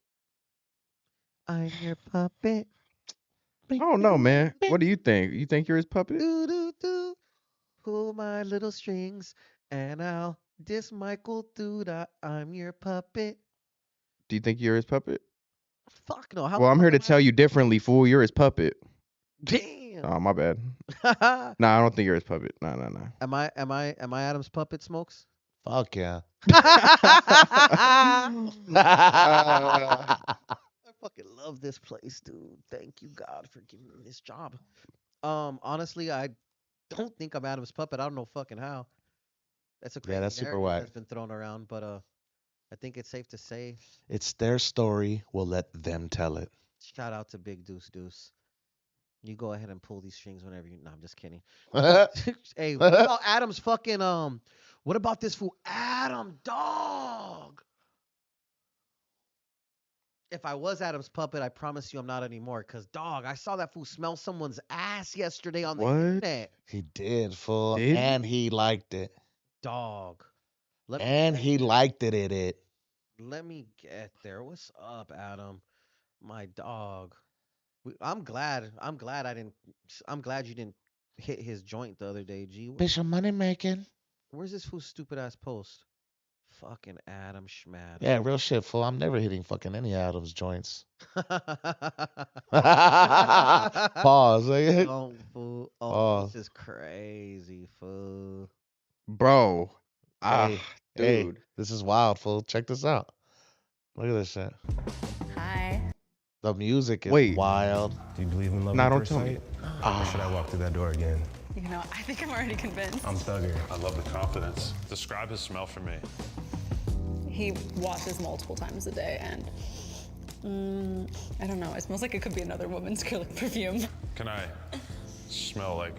I'm your puppet. I don't know, man. What do you think? You think you're his puppet? Do do do. Pull my little strings, and I'll diss Michael Duda. I'm your puppet. Do you think you're his puppet? Fuck no. How Well, the I'm fuck here to am I- tell you differently, fool. You're his puppet. Damn. Oh, my bad. Nah, I don't think you're his puppet. Nah. Am I Adam's puppet, Smokes? Fuck yeah. I fucking love this place, dude. Thank you, God, for giving me this job. Honestly, I don't think I'm Adam's puppet. I don't know fucking how. That's a crazy that's super narrative whack. that's been thrown around, but I think it's safe to say, It's their story. We'll let them tell it. shout out to Big Deuce. You go ahead and pull these strings whenever you. No, I'm just kidding. Hey, what about Adam's fucking What about this fool, Adam, dog? If I was Adam's puppet, I promise you I'm not anymore. Cause dog, I saw that fool smell someone's ass yesterday on the What? internet. He did, fool. Did he? And he liked it. Dog. Let me And get he there. liked it. Let me get there. What's up, Adam? My dog. I'm glad you didn't hit his joint the other day, G. Bitch, I'm money making. Where's this fool's stupid ass post? Fucking Adam Schmad. Yeah, real shit, fool. I'm never hitting fucking any Adam's joints. Pause. Pause. Don't fool. Oh, Pause. this is crazy, fool. Bro. Hey, hey, dude. this is wild, fool. Check this out. Look at this shit. Hi. The music is Wait. wild. Do you believe in love Nah, at don't first tell me. sight? Or should I walk through that door again? You know, I think I'm already convinced. I'm thugger. I love the confidence. Describe his smell for me. He washes multiple times a day, and I don't know. It smells like it could be another woman's acrylic perfume. Can I smell like.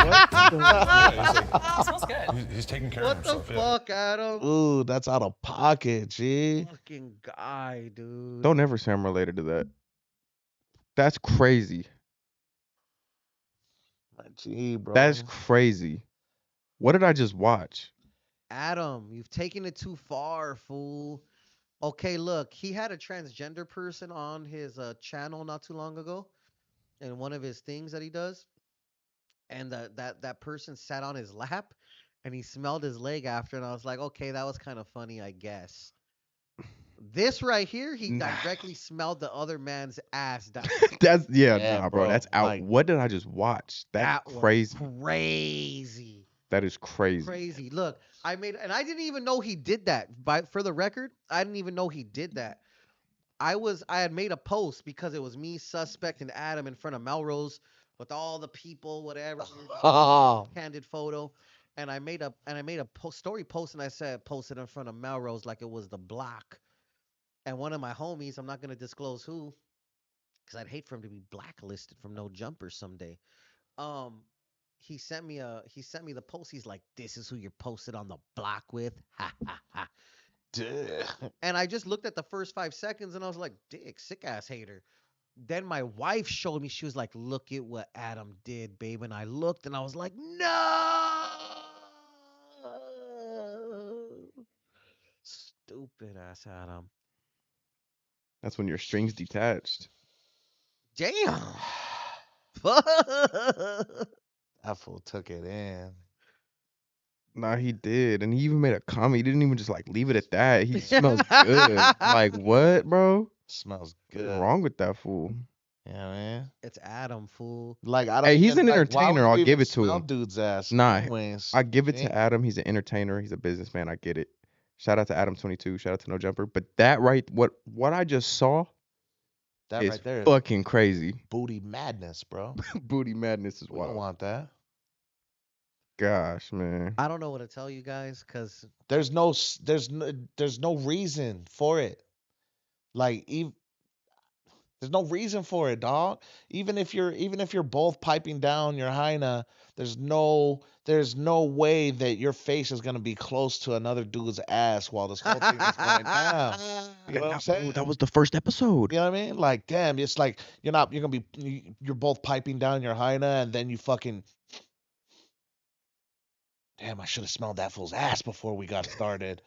It smells good. He's taking care of What the himself. Yeah. fuck, Adam? Ooh, that's out of pocket, G. Fucking guy, dude. Don't ever say I'm related to that. That's crazy. My G, bro. That's crazy. What did I just watch? Adam, you've taken it too far, fool. Okay, look, he had a transgender person on his channel not too long ago, in one of his things that he does, and that person sat on his lap, and he smelled his leg after, and I was like, okay, that was kind of funny, I guess. This right here, he Nah. directly smelled the other man's ass. That That's Yeah, nah, bro. bro, That's out. like- What did I just watch? That's was crazy. crazy. That is crazy. Crazy. Look, I didn't even know he did that. For the record, I didn't even know he did that. I had made a post because it was me, Suspect, and Adam in front of Melrose with all the people, whatever, candid photo. And I made a story post, and I said posted in front of Melrose like it was the block. And one of my homies, I'm not gonna disclose who, because I'd hate for him to be blacklisted from No Jumper someday. Um, he sent me the post. He's like, "This is who you're posted on the block with." Ha ha ha. And I just looked at the first 5 seconds and I was like, "Dick, sick ass hater." Then my wife showed me. She was like, "Look at what Adam did, babe." And I looked and I was like, "No." Stupid ass Adam. That's when your strings detached. Damn. That fool took it in. Nah, he did, and he even made a comment. He didn't even just like leave it at that. He smells good. Like what, bro? Smells What's good. wrong with that fool? Yeah, man. It's Adam, fool. Like I don't. Hey, he's even, an like, why would entertainer. you I'll even give it to smell him. Dude's ass. Nah, anyways. I give it G. to Adam. He's an entertainer. He's a businessman. I get it. Shout out to Adam22. Shout out to No Jumper. But that right, what I just saw That is right there, fucking crazy. booty madness, bro. Booty madness is We don't wild. want that. Gosh, man. I don't know what to tell you guys because There's no reason for it. Like there's no reason for it, dog. Even if you're both piping down your hyena, there's no way that your face is gonna be close to another dude's ass while this whole thing is going down. You know what I'm saying? That was the first episode. You know what I mean? Like, damn, it's like you're both piping down your hyena and then you fucking. Damn, I should have smelled that fool's ass before we got started.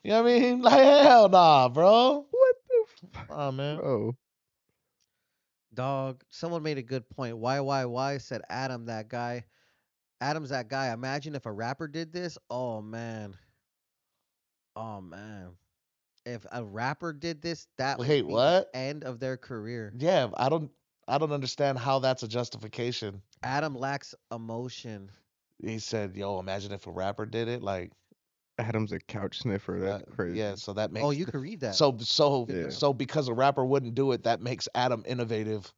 You know what I mean? Like, hell nah, bro. What the fuck, Oh, man. bro? dog, someone made a good point. Why said Adam that guy. Adam's that guy. Imagine if a rapper did this. Oh man. Oh man. If a rapper did this, that would Wait, be what? the end of their career. Yeah, I don't understand how that's a justification. Adam lacks emotion. He said, "Yo, imagine if a rapper did it." Like, Adam's a couch sniffer. That's crazy. yeah. So that makes Oh, you can read that. Yeah. so because a rapper wouldn't do it, that makes Adam innovative.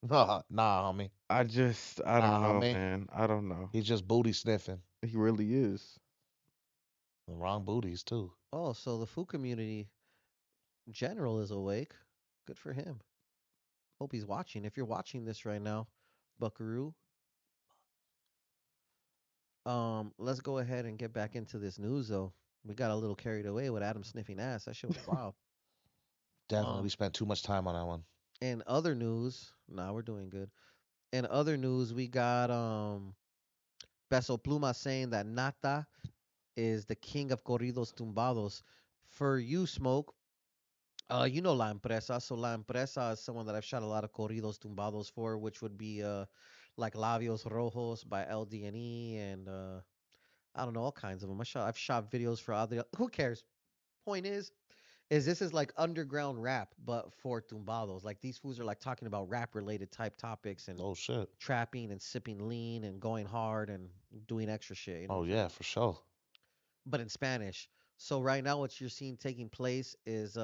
Nah, homie. I don't Nah, know, man. man. I don't know. He's just booty sniffing. He really is. The wrong booties too. Oh, so the food community in general is awake. Good for him. Hope he's watching. If you're watching this right now, Buckaroo. Let's go ahead and get back into this news though. We got a little carried away with Adam sniffing ass. That shit was wild. Definitely, we spent too much time on that one. In other news, nah, we're doing good. In other news, we got Peso Pluma saying that Nata is the king of corridos tumbados. For you, Smoke, you know La Empresa. So La Empresa is someone that I've shot a lot of corridos tumbados for, which would be like Labios Rojos by LDNE and I don't know, all kinds of them. I've shot videos for other. Who cares? Point is this is like underground rap, but for tumbados. Like these fools are like talking about rap related type topics and Oh shit. trapping and sipping lean and going hard and doing extra shit. You know Oh what I'm saying? yeah, for sure. But in Spanish. So right now, what you're seeing taking place is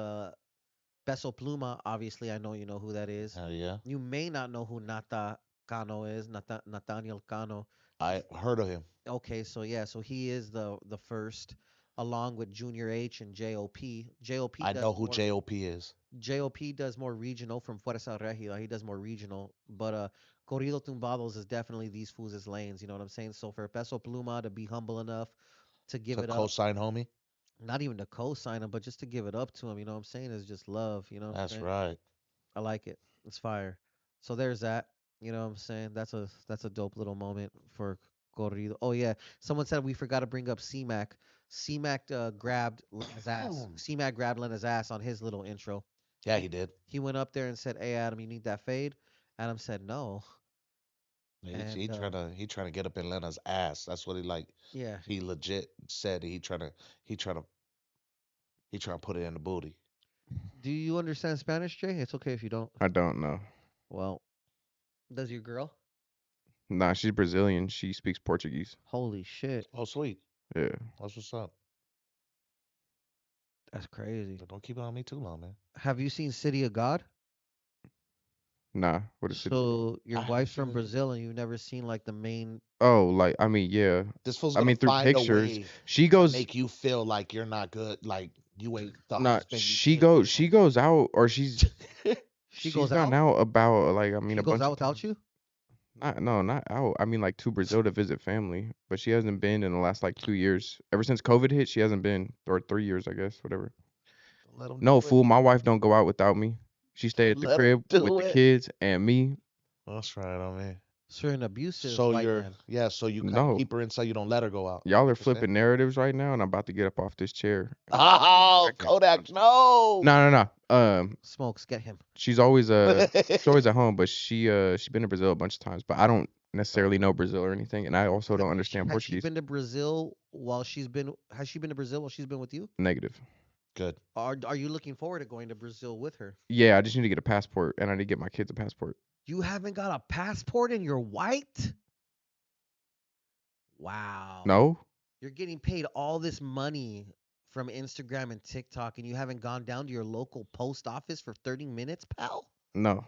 Peso Pluma. Obviously, I know you know who that is. Hell yeah. You may not know who Nata Cano is. Nathaniel Cano. I heard of him. Okay, so yeah, so he is the first along with Junior H and JOP. JOP I does know who more. JOP is. JOP does more regional from Fuerza Regida. He does more regional, but Corrido Tumbados is definitely these fools' lanes. You know what I'm saying? So for Peso Pluma to be humble enough to give To it up, co-sign, homie. not even to co-sign him, but just to give it up to him. You know what I'm saying? Is just love. You know what I'm That's saying? right. I like it. It's fire. So there's that. You know what I'm saying? That's a dope little moment for Corrido. Oh yeah, someone said we forgot to bring up C-Mac. C-Mac grabbed Lena's ass. C-Mac grabbed Lena's ass on his little intro. Yeah, he did. He went up there and said, "Hey Adam, you need that fade?" Adam said, "No." He And trying to get up in Lena's ass. That's what he like. yeah, He legit said he trying to he trying to put it in the booty. do you understand Spanish, Jay? It's okay if you don't. I don't know. Well, does your girl? Nah, she's Brazilian. She speaks Portuguese. Holy shit, Oh, sweet. Yeah. That's what's up. that's crazy. But don't keep it on me too long, man. Have you seen City of God? Nah. What is it? So your I haven't wife's seen from it. Brazil and you've never seen like the main. Oh, like I mean, yeah. This fool's I gonna mean, through find a pictures, way she to goes. make you feel like you're not good, like you ain't the Not. husband you She should be. goes. She goes out, or she's She she's goes gone out. out about like I mean She a goes bunch out of without times. you. Not no, not out. I mean like to Brazil to visit family, but she hasn't been in the last like 2 years. Ever since COVID hit, she hasn't been, or 3 years, I guess, whatever. Let him No do it. fool, my wife don't go out without me. She stay at the Let him crib with do the it. kids and me. That's right, I mean. So you're an abusive So white you're man. so you kind of No, keep her inside. You don't let her go out. y'all are What you're saying? flipping narratives right now, and I'm about to get up off this chair. I Oh, can't. Kodak, no. No, no, no. Smokes, get him. She's always at home, but she been to Brazil a bunch of times, but I don't necessarily know Brazil or anything, and I also don't understand Has she Portuguese. been to Brazil while she's been? Has she been to Brazil while she's been with you? Negative. Good. Are you looking forward to going to Brazil with her? Yeah, I just need to get a passport, and I need to get my kids a passport. You haven't got a passport and you're white? Wow. No, You're getting paid all this money from Instagram and TikTok and you haven't gone down to your local post office for 30 minutes, pal? no.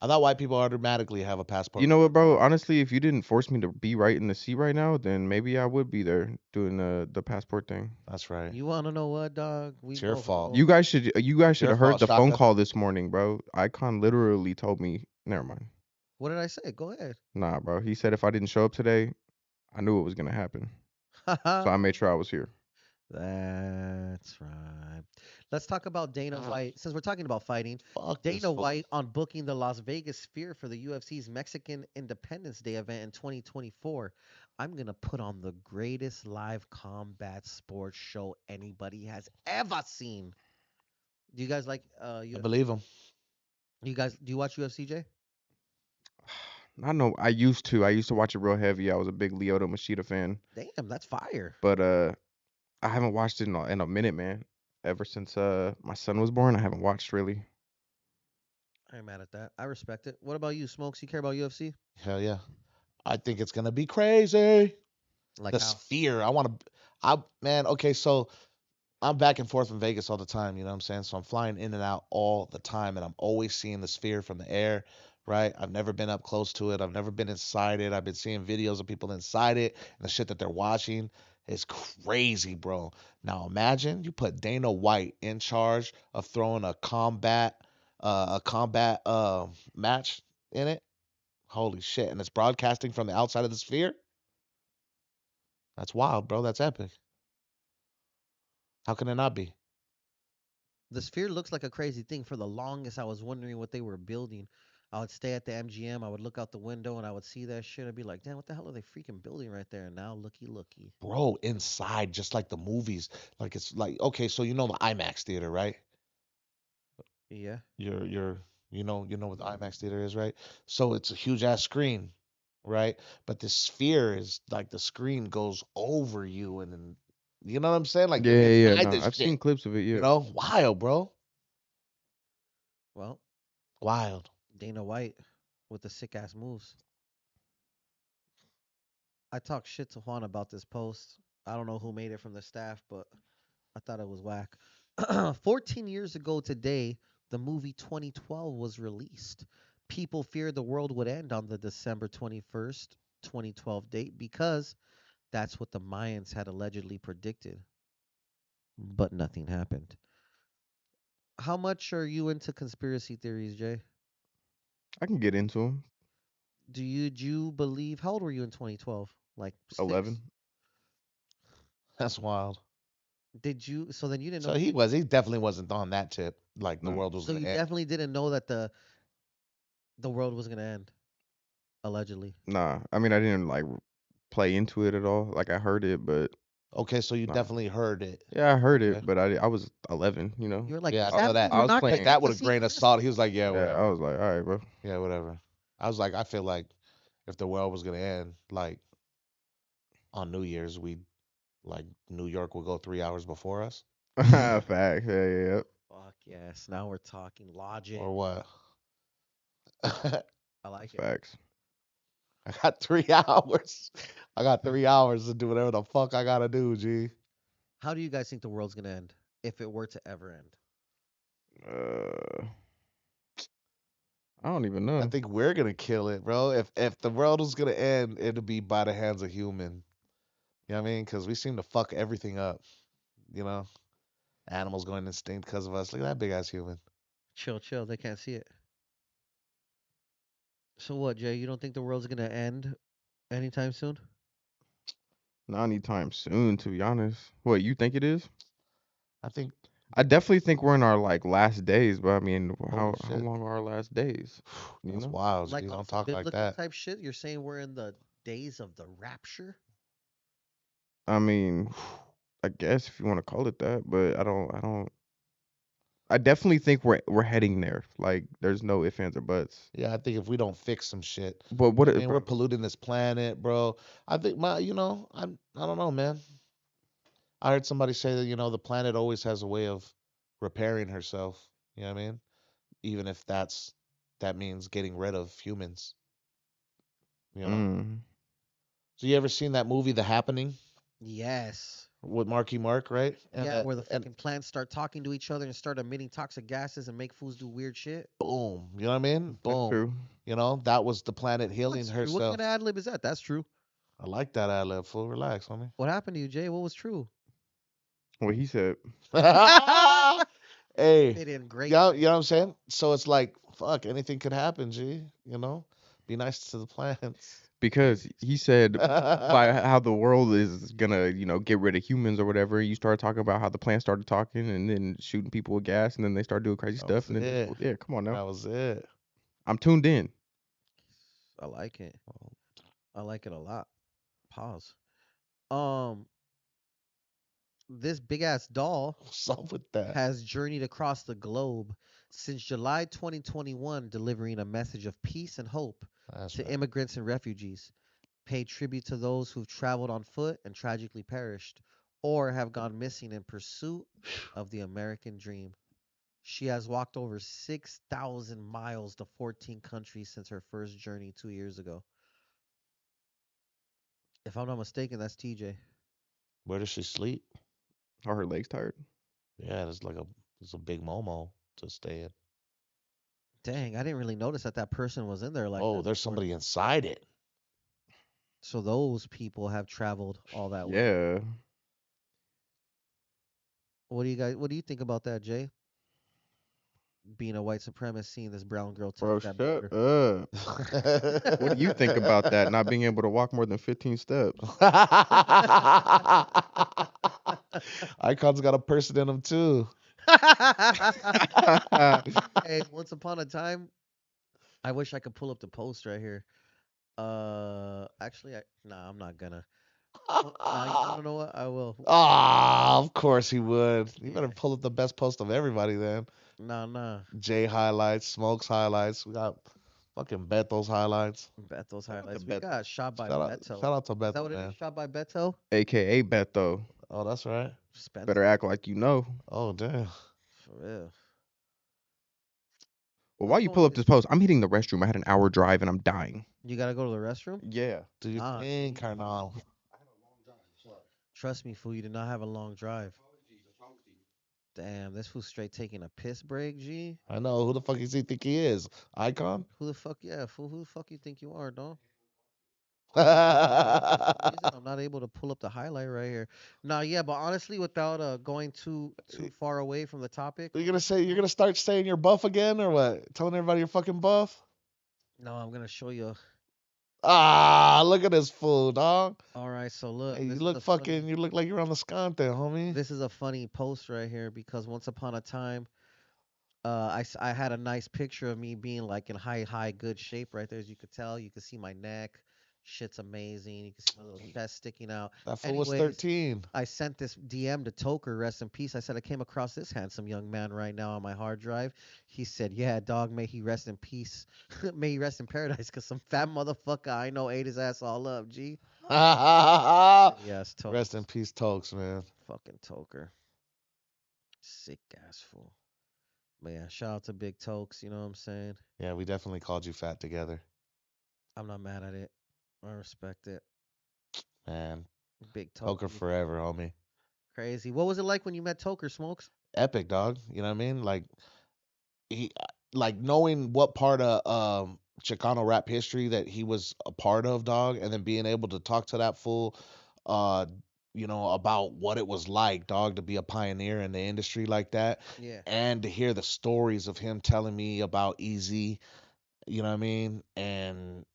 I thought white people automatically have a passport. You know what, bro? Honestly, if you didn't force me to be right in the seat right now, then maybe I would be there doing the passport thing. That's right. You want to know what, dog? We It's your both fault. know. You guys should Your have heard fault, the phone Shaka. call this morning, bro. Eyekon literally told me, never mind. What did I say? Go ahead. Nah, bro. He said if I didn't show up today, I knew it was gonna happen. So I made sure I was here. That's right. Let's talk about Dana White. Since we're talking about fighting, Fuck this Dana fool. White on booking the Las Vegas Sphere for the UFC's Mexican Independence Day event in 2024. I'm going to put on the greatest live combat sports show anybody has ever seen. Do you guys like I UFC? believe him. You guys do you watch UFC, Jay? I know I used to. I used to watch it real heavy. I was a big Lyoto Machida fan, Damn, that's fire. but I haven't watched it in a minute, man. Ever since my son was born, I haven't watched really. I ain't mad at that. I respect it. What about you, Smokes? You care about UFC? Hell yeah. I think it's gonna be crazy. Like The how? sphere. Man, okay, so I'm back and forth in Vegas all the time, you know what I'm saying? So I'm flying in and out all the time and I'm always seeing the sphere from the air, right? I've never been up close to it. I've never been inside it. I've been seeing videos of people inside it and the shit that they're watching is crazy, bro. Now imagine you put Dana White in charge of throwing a combat match in it. Holy shit. And it's broadcasting from the outside of the sphere? That's wild, bro. That's epic. How can it not be? The Sphere looks like a crazy thing. For the longest, I was wondering what they were building. I would stay at the MGM. I would look out the window and I would see that shit. I'd be like, damn, what the hell are they freaking building right there? And now, looky. Bro, inside, just like the movies. Like it's like, okay, so you know the IMAX theater, right? Yeah. You know what the IMAX theater is, right? So it's a huge ass screen, right? But the sphere is like the screen goes over you and then you know what I'm saying? Like Yeah, you're yeah, yeah. inside No, this I've seen shit. clips of it. You Yeah. know? Wild, bro. Well, Wild. Dana White with the sick ass moves. I talked shit to Juan about this post. I don't know who made it from the staff, but I thought it was whack. 14 years ago today, the movie 2012 was released. People feared the world would end on the December 21st, 2012 date because That's what the Mayans had allegedly predicted, but nothing happened. How much are you into conspiracy theories, Jay? I can get into them. Do you believe? How old were you in 2012? Like 6? 11. That's wild. Did you? So then you didn't know. So he definitely wasn't on that tip. Like the No, world was So gonna you end. definitely didn't know that the world was gonna end, allegedly. nah. I mean, I didn't like play into it at all. Like I heard it, but Okay, so you nah. definitely heard it. Yeah, I heard it, Okay. but I was 11. You were like, Yeah, does I I, know that mean that. I we're was not Take gonna playing. that get with to a see grain of Christmas? salt. He was like, yeah, Yeah, I whatever. was like, all right, bro. Yeah, whatever. I was like, I feel like if the world was gonna end, like on New Year's, we like New York would go 3 hours before us, Facts. Yeah, yeah, yeah. Fuck yes. Now we're talking logic. or what? I like it. Facts. I got 3 hours. I got 3 hours to do whatever the fuck I gotta do, G. How do you guys think the world's gonna end if it were to ever end? Uh, I don't even I know. think we're gonna kill it, bro. If the world was gonna end, it'd be by the hands of human. You know what I mean? Because we seem to fuck everything up. You know, animals going extinct because of us. Look at that big ass human. Chill, chill. They can't see it. So what, Jay? You don't think the world's gonna end anytime soon? Not anytime soon, to be honest. What you think it is? I think. I definitely think we're in our like last days, but I mean, Holy how shit, long are our last days? You that's know? wild, G. Like on Don't some talk like biblical that. type shit? You're saying we're in the days of the rapture? I mean, I guess if you want to call it that, but I don't. I definitely think we're heading there. Like, there's no ifs, ands, or buts. Yeah, I think if we don't fix some shit, But you what? know what I mean, Bro, we're polluting this planet, bro. I think I don't know, man. I heard somebody say that the planet always has a way of repairing herself. You know what I mean? Even if that means getting rid of humans. You know. mm, So you ever seen that movie, The Happening, Yes. with Marky Mark, right? And Yeah, where the and fucking plants start talking to each other and start emitting toxic gases and make fools do weird shit. boom, you know what I mean? that's Boom. true. That was the planet healing What's true? What kind of herself. ad lib is that? That's true. I like that ad lib. Full relax, homie. What happened to you, Jay? What was true? What he said. Hey, Fit in great. you know what I'm saying? So it's like, fuck, anything could happen, G. Be nice to the plants. Because he said by how the world is gonna, get rid of humans or whatever. You start talking about how the plants started talking and then shooting people with gas, and then they start doing crazy That was stuff, and then it. people, yeah, come on now. That was it. I'm tuned in. I like it. I like it a lot. Pause. Um, this big ass doll What's up with that? has journeyed across the globe since July 2021, delivering a message of peace and hope That's to right. immigrants and refugees, pay tribute to those who've traveled on foot and tragically perished, or have gone missing in pursuit of the American dream. She has walked over 6,000 miles to 14 countries since her first journey 2 years ago. If I'm not mistaken, that's TJ. Where does she sleep? Are her legs tired? Yeah, it's a big momo to stay in. Dang, I didn't really notice that that person was in there like Oh, that there's before. somebody inside it. So those people have traveled all that way. Yeah, What do you think about that, Jay? Being a white supremacist, seeing this brown girl touch bro, that shut border. up. What do you think about that? Not being able to walk more than 15 steps. Icon's got a person in him too. Hey, once upon a time, I wish I could pull up the post right here. Actually, nah, I'm not gonna. Nah, you wanna know what? I will. Ah, of course he would. You better pull up the best post of everybody then. Nah, nah. J highlights, Smokes highlights. We got fucking Beto's highlights. Beto's Shout out to highlights. We Bet. got shot by Shout out, Beto. shout out to Is that Beto, what it is? man. Shot by Beto? AKA Beto. Oh, that's right. Spencer. Better act like you know. Oh, damn. For real. Well, What's while you going pull on? up this post, I'm hitting the restroom. I had an hour drive and I'm dying. You gotta go to the restroom? Yeah. Do you Nah, think, Carnal? trust me, fool. You did not have a long drive. Damn, this fool's straight taking a piss break, G. I know. Who the fuck does he think he is? Icon? Who the fuck? Yeah, fool. Who the fuck you think you are, dog? For some reason, I'm not able to pull up the highlight right here. No, yeah, but honestly, without going too far away from the topic, You're gonna start saying you're buff again or what? Telling everybody you're fucking buff? no, I'm gonna show you. Ah, look at this fool, dog. All right, so look, Hey, this you is look a funny, fucking. You look like you're on the scante, homie. this is a funny post right here because once upon a time, I had a nice picture of me being like in high good shape right there. As you could tell, you could see my neck. Shit's amazing. You can see my little chest sticking out. That fool was Anyways, 13. I sent this DM to Toker, rest in peace. I said I came across this handsome young man right now on my hard drive. He said, "Yeah, dog, may he rest in peace. May he rest in paradise, cause some fat motherfucker I know ate his ass all up." G. Yes, Rest in Toker. peace, Tokes, man. Fucking Toker. Sick ass fool. But yeah, shout out to Big Tokes. You know what I'm saying? Yeah, we definitely called you fat together, I'm not mad at it. I respect it. man. Big Toker Toker. forever, homie. Crazy. What was it like when you met Toker, Smokes? Epic, dog. You know what I mean? Like he, like knowing what part of Chicano rap history that he was a part of, dog, and then being able to talk to that fool, uh, about what it was like, dog, to be a pioneer in the industry like that, Yeah. and to hear the stories of him telling me about Easy, you know what I mean, and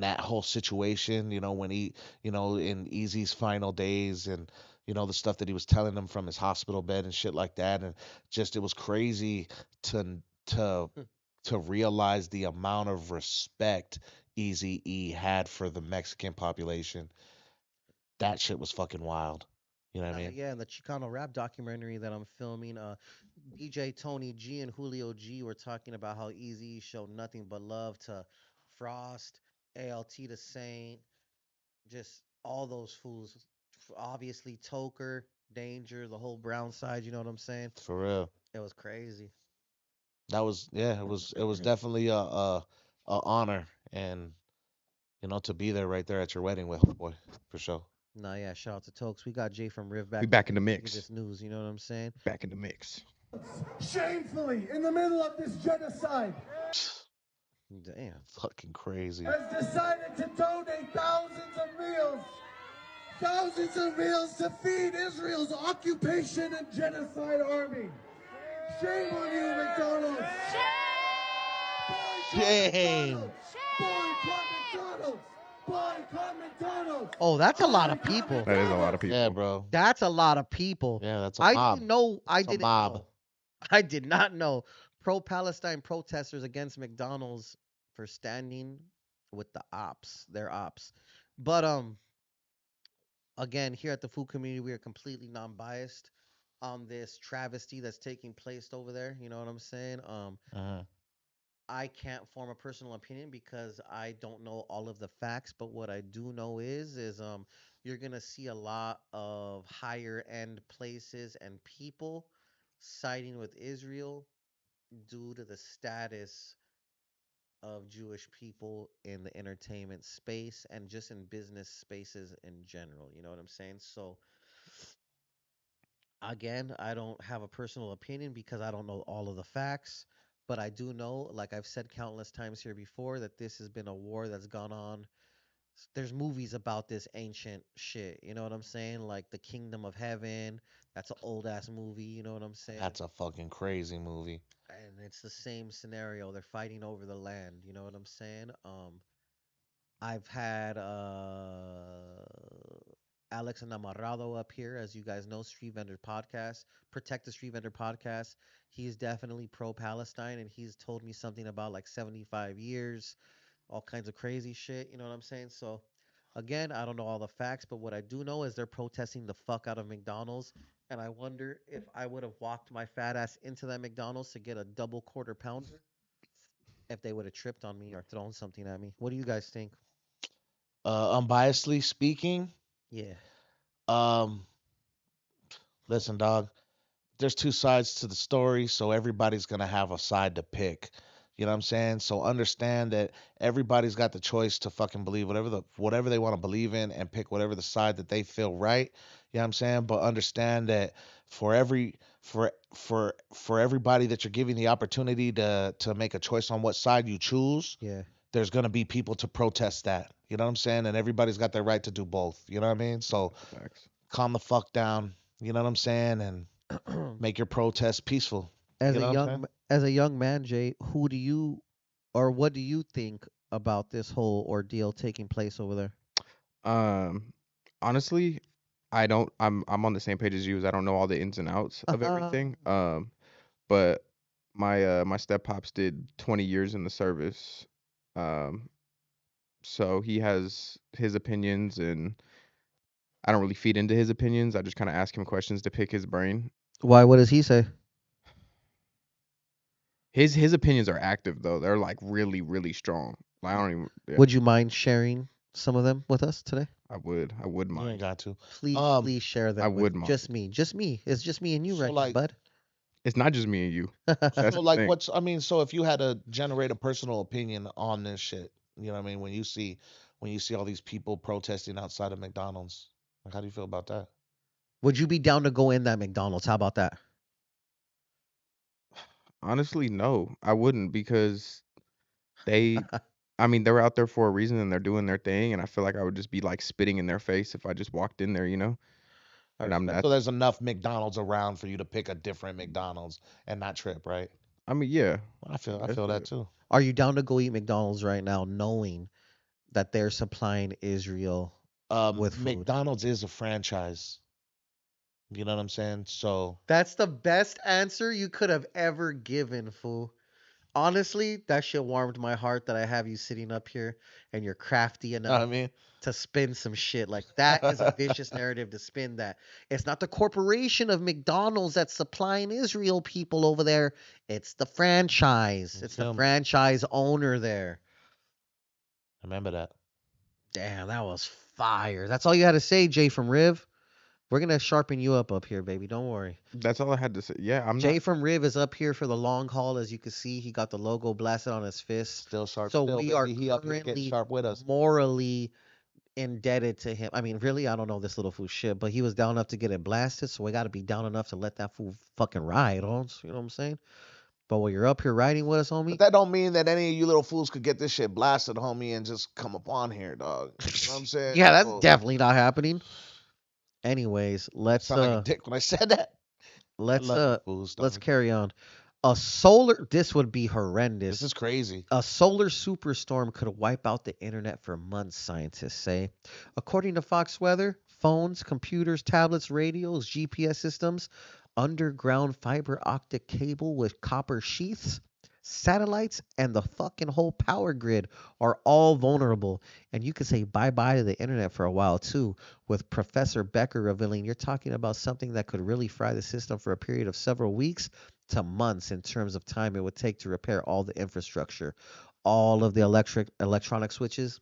that whole situation, when he, in Easy's final days and the stuff that he was telling them from his hospital bed and shit like that, and just it was crazy to to to realize the amount of respect Easy E had for the Mexican population. That shit was fucking wild. You know what I mean? Yeah, and the Chicano rap documentary that I'm filming, DJ Tony G and Julio G were talking about how Easy showed nothing but love to Frost, ALT the Saint, just all those fools. Obviously, Toker, Danger, the whole brown side, you know what I'm saying? For real. It was crazy. That was yeah, it was definitely a honor and to be there right there at your wedding with boy, for sure. Nah, yeah, shout out to Tokes. We got Jay from Riv We back back in the to get mix. this news, you know what I'm saying? Back in the mix. Shamefully, in the middle of this genocide, Damn. Fucking crazy. has decided to donate thousands of meals to feed Israel's occupation and genocide army. Shame on you, McDonald's. Shame. Boycott McDonald's. Boycott McDonald's. Oh, that's a lot of people. That is a lot of people. Yeah, bro. That's a lot of people. Yeah, that's a I mob. didn't know. I It's a didn't mob. know. I did not know. Pro-Palestine protesters against McDonald's for standing with the ops, their ops. But again, here at the food community, we are completely non-biased on this travesty that's taking place over there. You know what I'm saying? Uh-huh. I can't form a personal opinion because I don't know all of the facts, but what I do know is you're gonna see a lot of higher end places and people siding with Israel due to the status of Jewish people in the entertainment space and just in business spaces in general. You know what I'm saying? So again, I don't have a personal opinion because I don't know all of the facts, but I do know, like I've said countless times here before, that this has been a war that's gone on. There's movies about this ancient shit. You know what I'm saying? Like The Kingdom of Heaven. That's an old ass movie. You know what I'm saying? That's a fucking crazy movie. And it's the same scenario. They're fighting over the land. You know what I'm saying? I've had Alex and Amarrado up here, as you guys know, Street Vendor Podcast, Protect the Street Vendor Podcast. He's definitely pro Palestine, and he's told me something about like 75 years, all kinds of crazy shit. You know what I'm saying? So, again, I don't know all the facts, but what I do know is they're protesting the fuck out of McDonald's. And I wonder if I would have walked my fat ass into that McDonald's to get a double quarter pounder if they would have tripped on me or thrown something at me. What do you guys think? Unbiasedly speaking, Yeah. um, listen, dog. There's two sides to the story, so everybody's gonna have a side to pick. You know what I'm saying? So understand that everybody's got the choice to fucking believe whatever they want to believe in and pick whatever the side that they feel right. You know what I'm saying? But understand that for every for everybody that you're giving the opportunity to make a choice on what side you choose, Yeah. there's gonna be people to protest that. You know what I'm saying? And everybody's got their right to do both. You know what I mean? So Facts. calm the fuck down. You know what I'm saying? And make your protest peaceful. You know what I'm saying? As a young man, Jay, who do you or what do you think about this whole ordeal taking place over there? Honestly, I'm on the same page as you. As I don't know all the ins and outs of everything. But my step pops did 20 years in the service. Um, so he has his opinions, and I don't really feed into his opinions. I just kind of ask him questions to pick his brain. Why? What does he say? His opinions are active though. They're like really really strong. Like, I don't even. Yeah, Would you mind sharing some of them with us today? I would You ain't mind. got to. Please share them I with would mind. just me. Just me. It's just me and you So right now, like, bud. It's not just me and you. That's so the like, thing. what's I mean? So if you had to generate a personal opinion on this shit, you know what I mean? When you see all these people protesting outside of McDonald's, like, how do you feel about that? Would you be down to go in that McDonald's? How about that? Honestly, no, I wouldn't because they I mean, they're out there for a reason and they're doing their thing, and I feel like I would just be like spitting in their face if I just walked in there, you know? I And I'm respect. not, So there's enough McDonald's around for you to pick a different McDonald's and not trip, right? I mean, yeah. I That's feel that it. too. Are you down to go eat McDonald's right now, knowing that they're supplying Israel with food? McDonald's is a franchise. You know what I'm saying? So That's the best answer you could have ever given, fool. Honestly, that shit warmed my heart that I have you sitting up here and you're crafty know what I enough mean, to spin some shit. Like that is a vicious narrative to spin that. It's not the corporation of McDonald's that's supplying Israel people over there. It's the franchise. It's it's the him. franchise owner there. Remember that. Damn, that was fire. That's all you had to say, Jay from Riv. We're gonna sharpen you up here, baby. Don't worry. That's all I had to say. Yeah, I'm Jay not. from Riv is up here for the long haul, as you can see. He got the logo blasted on his fist. Still sharp. So Still, we are baby. He up here getting currently sharp with us. morally indebted to him. I mean, really, I don't know this little fool shit, but he was down enough to get it blasted, so we got to be down enough to let that fool fucking ride on. You know what I'm saying? But when you're up here riding with us, But homie, that don't mean that any of you little fools could get this shit blasted, homie, and just come up on here, dog. You know what I'm saying? yeah, that's So, definitely not happening. Anyways, let's sound like a dick when I said that. let's Love you fools, let's dog. carry on. A solar this would be horrendous. This is crazy. A solar superstorm could wipe out the internet for months, scientists say. According to Fox Weather, phones, computers, tablets, radios, GPS systems, underground fiber optic cable with copper sheaths, satellites, and the fucking whole power grid are all vulnerable. And you could say bye bye to the internet for a while too, with Professor Becker revealing you're talking about something that could really fry the system for a period of several weeks to months in terms of time it would take to repair all the infrastructure, all of the electronic switches,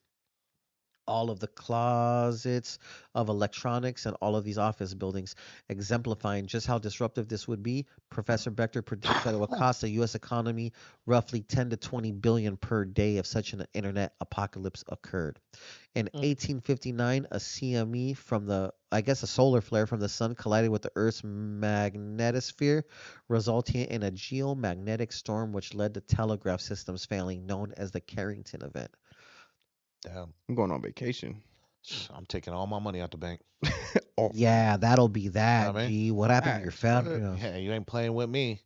all of the closets of electronics and all of these office buildings, exemplifying just how disruptive this would be. Professor Becker predicts that it will cost the U.S. economy roughly 10 to 20 billion per day if such an internet apocalypse occurred. In 1859, a CME from I guess a solar flare from the sun collided with the Earth's magnetosphere, resulting in a geomagnetic storm which led to telegraph systems failing, known as the Carrington event. Damn. I'm going on vacation. I'm taking all my money out the bank. Oh, Yeah, that'll be that, I mean? G. What happened to your facts, family? what? Yeah, you ain't playing with me.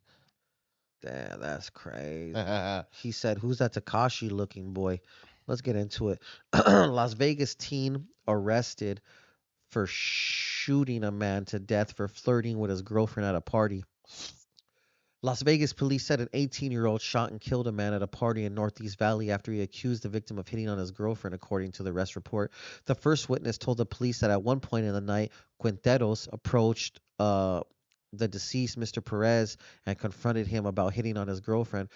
Damn, that's crazy. Damn. He said, "Who's that Takashi looking boy?" Let's get into it. Las Vegas teen arrested for shooting a man to death for flirting with his girlfriend at a party. Las Vegas police said an 18-year-old shot and killed a man at a party in Northeast Valley after he accused the victim of hitting on his girlfriend, according to the arrest report. The first witness told the police that at one point in the night, Quinteros approached the deceased, Mr. Perez, and confronted him about hitting on his girlfriend.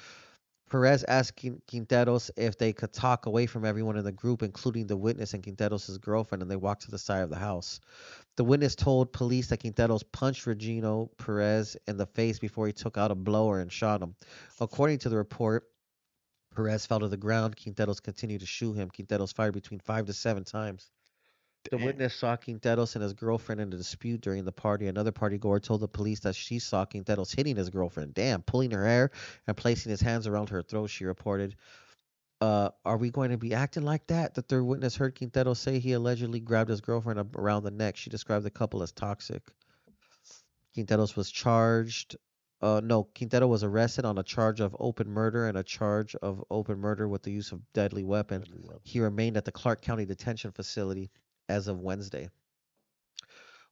Perez asked Quinteros if they could talk away from everyone in the group, including the witness and Quinteros' girlfriend, and they walked to the side of the house. The witness told police that Quinteros punched Regino Perez in the face before he took out a blower and shot him. According to the report, Perez fell to the ground. Quinteros continued to shoot him. Quinteros fired between 5 to 7 times. The witness saw Quinteros and his girlfriend in a dispute during the party. Another partygoer told the police that she saw Quinteros hitting his girlfriend, pulling her hair and placing his hands around her throat, she reported. Are we going to be acting like that? The third witness heard Quintero say he allegedly grabbed his girlfriend around the neck. She described the couple as toxic. Quinteros was charged. No, Quintero was arrested on a charge of open murder and a charge of open murder with the use of deadly weapon. He remained at the Clark County Detention Facility as of Wednesday.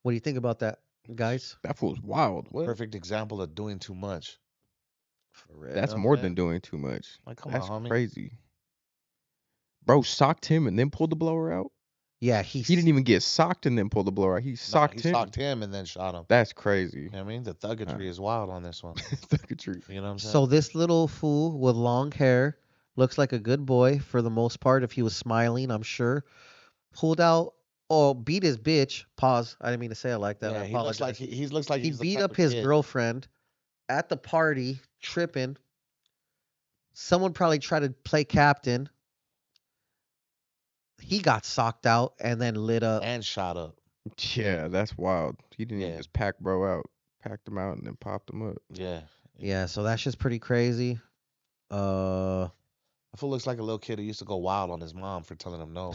What do you think about that, guys? That fool's wild. What? Perfect example of doing too much. For real. That's know what more I'm than saying? doing too much. Like, come That's on, homie. crazy. Bro socked him and then pulled the blower out. Yeah, He didn't even get socked and then pulled the blower out. He Nah, socked he him. socked him and then shot him. That's crazy. You know what I mean? The thuggetry is wild on this one. Thuggetry. You know what I'm saying? So this little fool with long hair looks like a good boy for the most part. If he was smiling, I'm sure. Pulled out or beat his bitch. Pause. I didn't mean to say it like that. yeah, I he looks like apologize. he looks like He he's the beat type up of his kid. girlfriend at the party, tripping. Someone probably tried to play captain. He got socked out and then lit up. and shot up. Yeah, that's wild. He didn't even Yeah. just pack bro out. Packed him out and then popped him up. Yeah. Yeah, so that's just pretty crazy. I feel looks like a little kid who used to go wild on his mom for telling him no.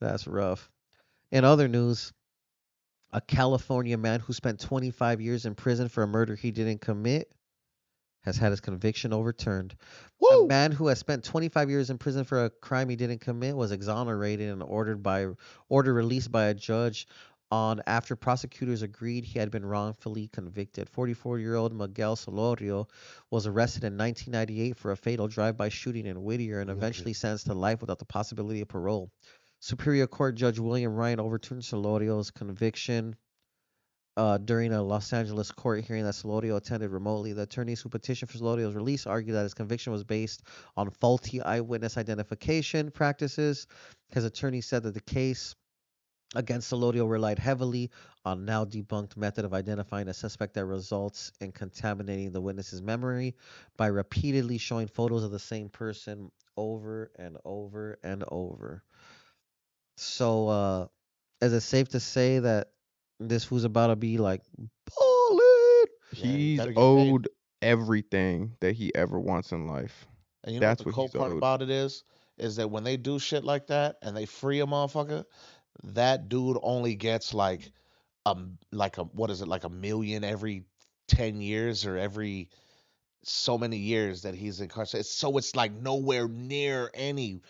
That's rough. In other news, a California man who spent 25 years in prison for a murder he didn't commit has had his conviction overturned. A Woo! man who has spent 25 years in prison for a crime he didn't commit was exonerated and order released by a judge on after prosecutors agreed he had been wrongfully convicted. 44-year-old Miguel Solorio was arrested in 1998 for a fatal drive-by shooting in Whittier and eventually sentenced to life without the possibility of parole. Superior Court Judge William Ryan overturned Solorio's conviction during a Los Angeles court hearing that Solorio attended remotely. The attorneys who petitioned for Solorio's release argued that his conviction was based on faulty eyewitness identification practices. His attorney said that the case against Solorio relied heavily on now debunked method of identifying a suspect that results in contaminating the witness's memory by repeatedly showing photos of the same person over and over and over. So, is it safe to say that this fool's about to be like bullet? Yeah, he He's better get paid. owed everything that he ever wants in life. And you know That's what the what cool he's part owed. about it is that when they do shit like that and they free a motherfucker, that dude only gets like a what is it, like a million every 10 years or every so many years that he's incarcerated. So it's like nowhere near any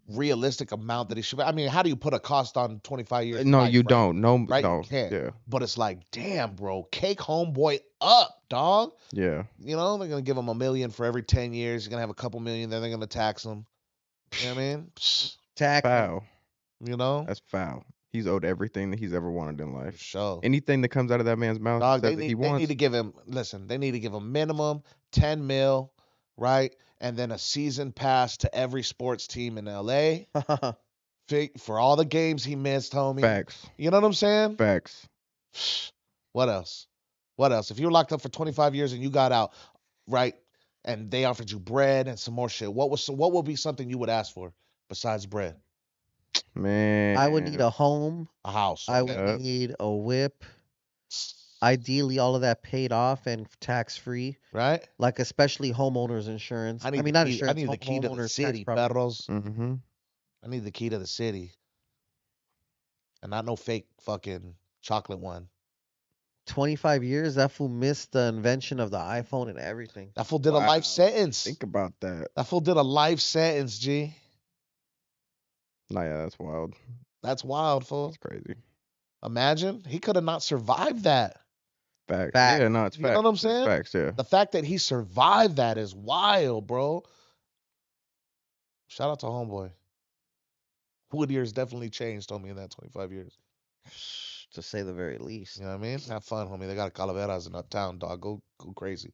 realistic amount that he should be. I mean, how do you put a cost on 25 years? No, life, you right? don't. No, Right? no. You can't. Yeah, But it's like, damn, bro, cake homeboy up, dog. yeah. You know, they're gonna give him $1 million for every 10 years. You're gonna have a couple million, then they're gonna tax him. You know what I mean? Psh, Tax him. Foul. you know? That's foul. He's owed everything that he's ever wanted in For life. sure. Anything that comes out of that man's mouth Dog, says they that he need they need wants. to give him they need to give him minimum 10 mil, right? And then a season pass to every sports team in LA for all the games he missed, homie. Facts. You know what I'm saying? Facts. What else? What else? If you were locked up for 25 years and you got out, right? And they offered you bread and some more shit, what would be something you would ask for besides bread? Man. I would need a home. A house. I Okay. would need a whip. Ideally, all of that paid off and tax free, Right? like especially homeowners insurance. I I need mean, the not key, I insurance. need the key to the homeowners city, tax problem. perros. Mm-hmm. I need the key to the city. And not no fake fucking chocolate one. 25 years, that fool missed the invention of the iPhone and everything. That fool did a life Wow. sentence. Think about that. That fool did a life sentence, G. Nah, yeah, that's wild. That's wild, fool. That's crazy. Imagine. He could have not survived that. Facts. Facts. Yeah, no, it's You know facts. what I'm It's saying? facts, yeah. The fact that he survived that is wild, bro. Shout out to homeboy. Whittier's definitely changed, homie, in that 25 years. To say the very least. You know what I mean? Have fun, homie. They got calaveras in uptown, dog. Go crazy.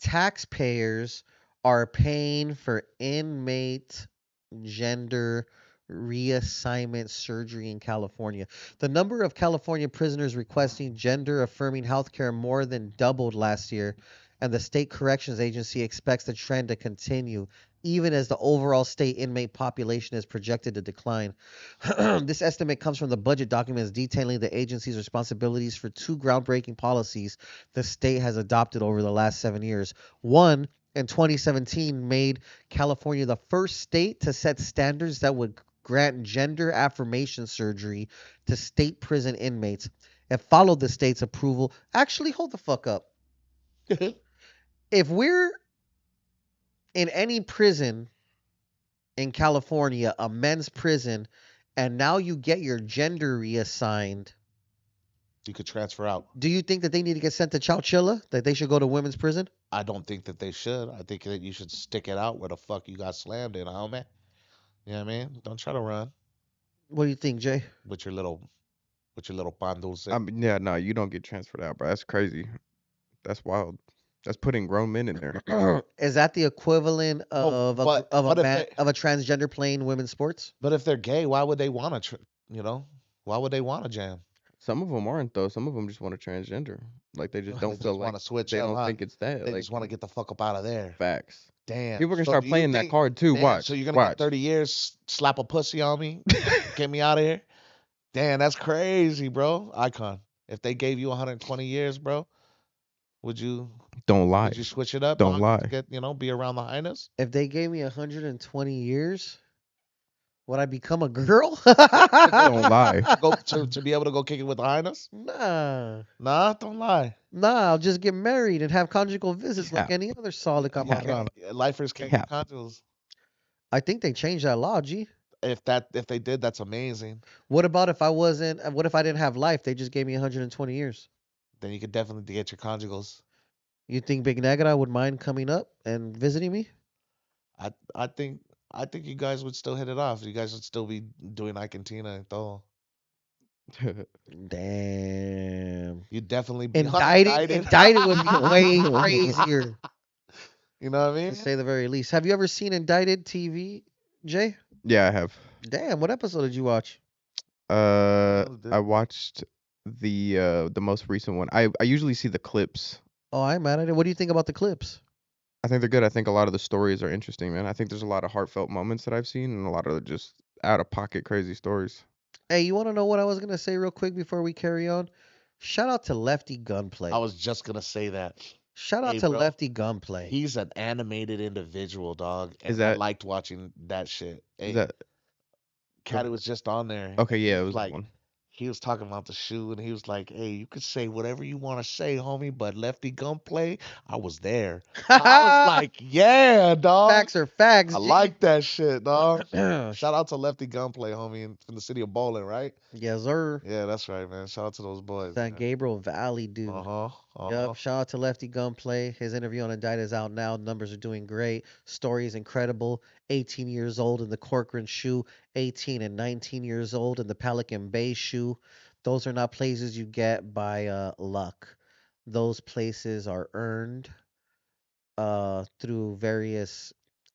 Taxpayers are paying for inmate gender reassignment surgery in California. The number of California prisoners requesting gender affirming healthcare more than doubled last year, and the state corrections agency expects the trend to continue even as the overall state inmate population is projected to decline. This estimate comes from the budget documents detailing the agency's responsibilities for two groundbreaking policies the state has adopted over the last 7 years. One, in 2017 made California the first state to set standards that would grant gender affirmation surgery to state prison inmates. It followed the state's approval. Actually, hold the fuck up. If we're in any prison in California, a men's prison, and now you get your gender reassigned, You could transfer out. do you think that they need to get sent to Chowchilla? That they should go to women's prison? I don't think that they should. I think that you should stick it out where the fuck you got slammed in, homie. You know what I mean? Don't try to run What do you think, Jay? with your little pan dulce. I mean, yeah, no, you don't get transferred out, bro. That's crazy. That's wild. That's putting grown men in there. Is that the equivalent of but a transgender playing women's sports? But if they're gay, why would they want to? Why would they want to jam? Some of them aren't though. Some of them just want to transgender. Like they just don't feel like want to switch. they don't think it's that. They Like just want to get the fuck up out of there. facts. Damn. People are gonna So start do you playing that think- card too. Damn, Watch. So you're gonna watch. get 30 years, slap a pussy on me, get me out of here. Damn, that's crazy, bro. Eyekon. If they gave you 120 years, bro, would you Don't lie. would you switch it up? Don't lie. To get, be around the highness. If they gave me 120 years, would I become a girl? Don't lie. Go to be able to go kick it with the highness? Nah, Don't lie. I'll just get married and have conjugal visits like Yeah. any other solid camarada. Lifers can't Yeah. get conjugal. I think they changed that law, G. If they did, that's amazing. What about if what if I didn't have life? They just gave me 120 years. Then you could definitely get your conjugals. You think Big Negra would mind coming up and visiting me? I think you guys would still hit it off. You guys would still be doing Argentina and todo. Damn. You'd definitely be Indicted would be way crazier, You know what I mean? to say the very least. Have you ever seen Indicted TV, Jay? Yeah, I have. Damn, what episode did you watch? I watched the most recent one. I usually see the clips. Oh, I'm mad at it. What do you think about the clips? I think they're good. I think a lot of the stories are interesting, man. I think there's a lot of heartfelt moments that I've seen and a lot of just out of pocket crazy stories. Hey, you want to know what I was going to say real quick before we carry on? Shout out to Lefty Gunplay. I was just gonna say that. Shout out Hey, to bro. Lefty Gunplay. He's an animated individual, dog. And Is I that- liked watching that shit. Hey, Is that Caddy was just on there. okay? Yeah, it He was like that one. he was talking about the shoe and he was like, "Hey, you could say whatever you want to say, homie, but Lefty Gunplay, I was there." I was like, "Yeah, dog. Facts are facts. I G. like that shit, dog." Yes, Shout out to Lefty Gunplay, homie, in the city of Bowling, right? sir. Yeah, that's right, man. Shout out to those boys. That Gabriel Valley dude. Yup. Shout out to Lefty Gunplay. His interview on Indicted is out now. Numbers are doing great. Story is incredible. 18 years old in the Corcoran shoe. 18 and 19 years old in the Pelican Bay shoe. Those are not places you get by luck. Those places are earned through various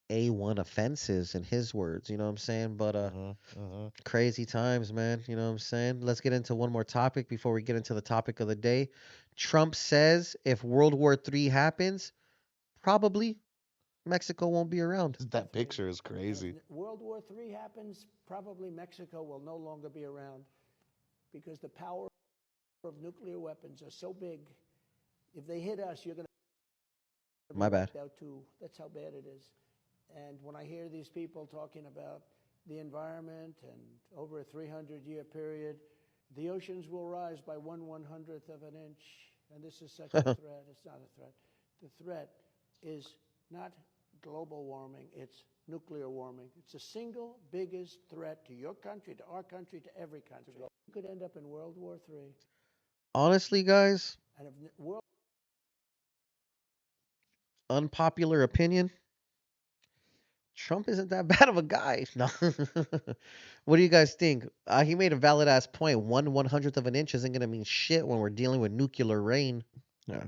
A1 offenses, in his words. You know what I'm saying? But crazy times, man. You know what I'm saying? Let's get into one more topic before we get into the topic of the day. Trump says if World War III happens, probably Mexico won't be around. That picture is crazy. World War III happens, probably Mexico will no longer be around because the power of nuclear weapons are so big. If they hit us, you're going to My bad. out too. That's how bad it is. And when I hear these people talking about the environment and over a 300-year period, the oceans will rise by 1/100th of an inch. And this is such a threat. It's not a threat. The threat is not global warming, it's nuclear warming. It's the single biggest threat to your country, to our country, to every country. You could end up in World War III. Honestly, guys, And if world unpopular opinion, Trump isn't that bad of a guy. No. What do you guys think? He made a valid ass point. 1/100th of an inch isn't going to mean shit when we're dealing with nuclear rain. Yeah.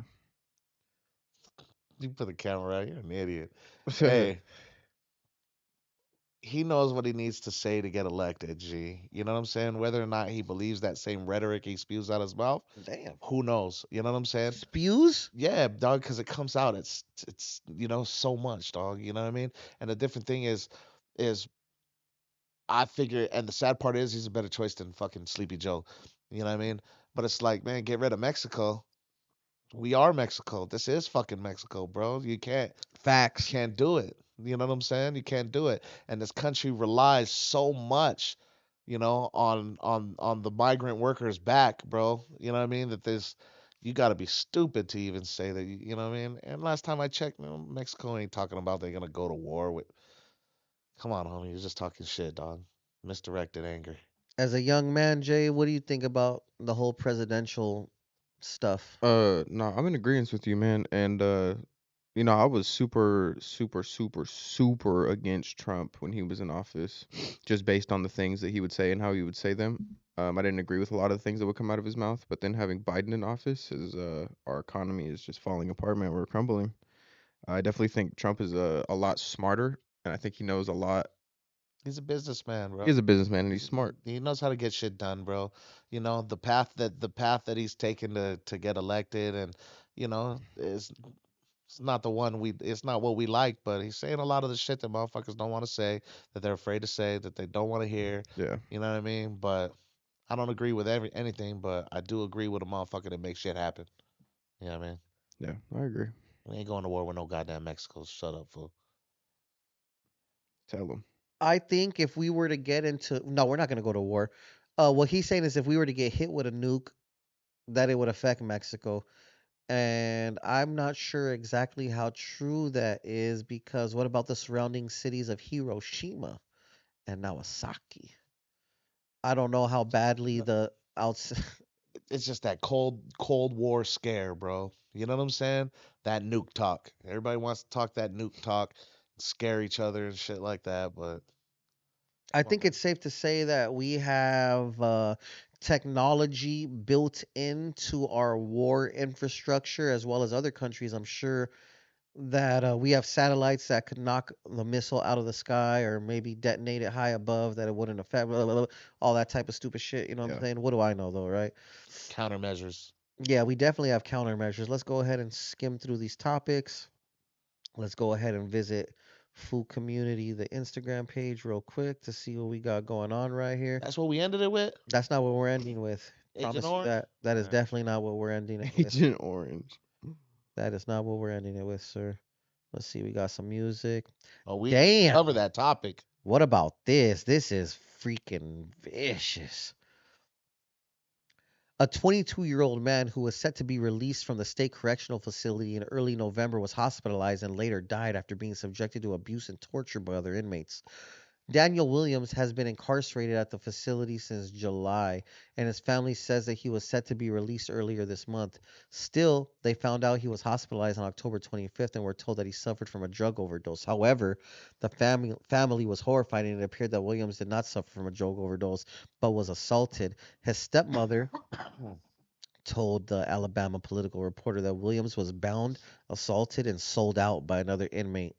You put the camera out, you're an idiot. Hey. He knows what he needs to say to get elected, G. You know what I'm saying? Whether or not he believes that same rhetoric he spews out his mouth, Damn. who knows? You know what I'm saying? Spews? Yeah, dog, because it comes out. It's so much, dog. You know what I mean? And the different thing is I figure, and the sad part is he's a better choice than fucking Sleepy Joe. You know what I mean? But it's like, man, get rid of Mexico. We are Mexico. This is fucking Mexico, bro. You can't Facts. Can't do it. You know what I'm saying? You can't do it. And this country relies so much, on the migrant workers' back, bro. You know what I mean? That there's you got to be stupid to even say that. You know what I mean? And last time I checked, Mexico ain't talking about they're gonna go to war with. Come on, homie, you're just talking shit, dog. Misdirected anger. As a young man, Jay, what do you think about the whole presidential stuff? No, I'm in agreement with you, man. And I was super, super, super, super against Trump when he was in office, just based on the things that he would say and how he would say them. I didn't agree with a lot of the things that would come out of his mouth. But then having Biden in office is our economy is just falling apart, man. We're crumbling. I definitely think Trump is a lot smarter, and I think he knows a lot. He's a businessman, bro. He's a businessman and he's smart. He knows how to get shit done, bro. The path that he's taken to get elected, and is it's not the one it's not what we like, but he's saying a lot of the shit that motherfuckers don't want to say, that they're afraid to say, that they don't want to hear. Yeah, You know what I mean? But I don't agree with anything, but I do agree with a motherfucker that makes shit happen. You know what I mean? yeah, I agree. We ain't going to war with no goddamn Mexico. Shut up, fool. Tell him. I think if we were to get into no, we're not going to go to war. What he's saying is if we were to get hit with a nuke, that it would affect Mexico. And I'm not sure exactly how true that is because what about the surrounding cities of Hiroshima and Nagasaki? I don't know how badly the outs. It's just that Cold War scare, bro. You know what I'm saying? That nuke talk. Everybody wants to talk that nuke talk, scare each other and shit like that. But I come on, think it's safe to say that we have technology built into our war infrastructure as well as other countries. I'm sure that we have satellites that could knock the missile out of the sky or maybe detonate it high above that it wouldn't affect blah, blah, blah, all that type of stupid shit. You know what I'm Yeah. saying? What do I know though, right? countermeasures. Yeah, we definitely have countermeasures. Let's go ahead and skim through these topics. Let's go ahead and visit Food Community, the Instagram page, real quick to see what we got going on right here. That's what we ended it with. That's not what we're ending with. Agent Promise you Orange. that. That is Alright. definitely not what we're ending it with. Agent Orange. That is not what we're ending it with, sir. Let's see. We got some music. Oh, we Damn. covered that topic. What about this? This is freaking vicious. A 22-year-old man who was set to be released from the state correctional facility in early November was hospitalized and later died after being subjected to abuse and torture by other inmates. Daniel Williams has been incarcerated at the facility since July, and his family says that he was set to be released earlier this month. Still, they found out he was hospitalized on October 25th and were told that he suffered from a drug overdose. However, the family was horrified, and it appeared that Williams did not suffer from a drug overdose, but was assaulted. His stepmother told the Alabama Political Reporter that Williams was bound, assaulted, and sold out by another inmate.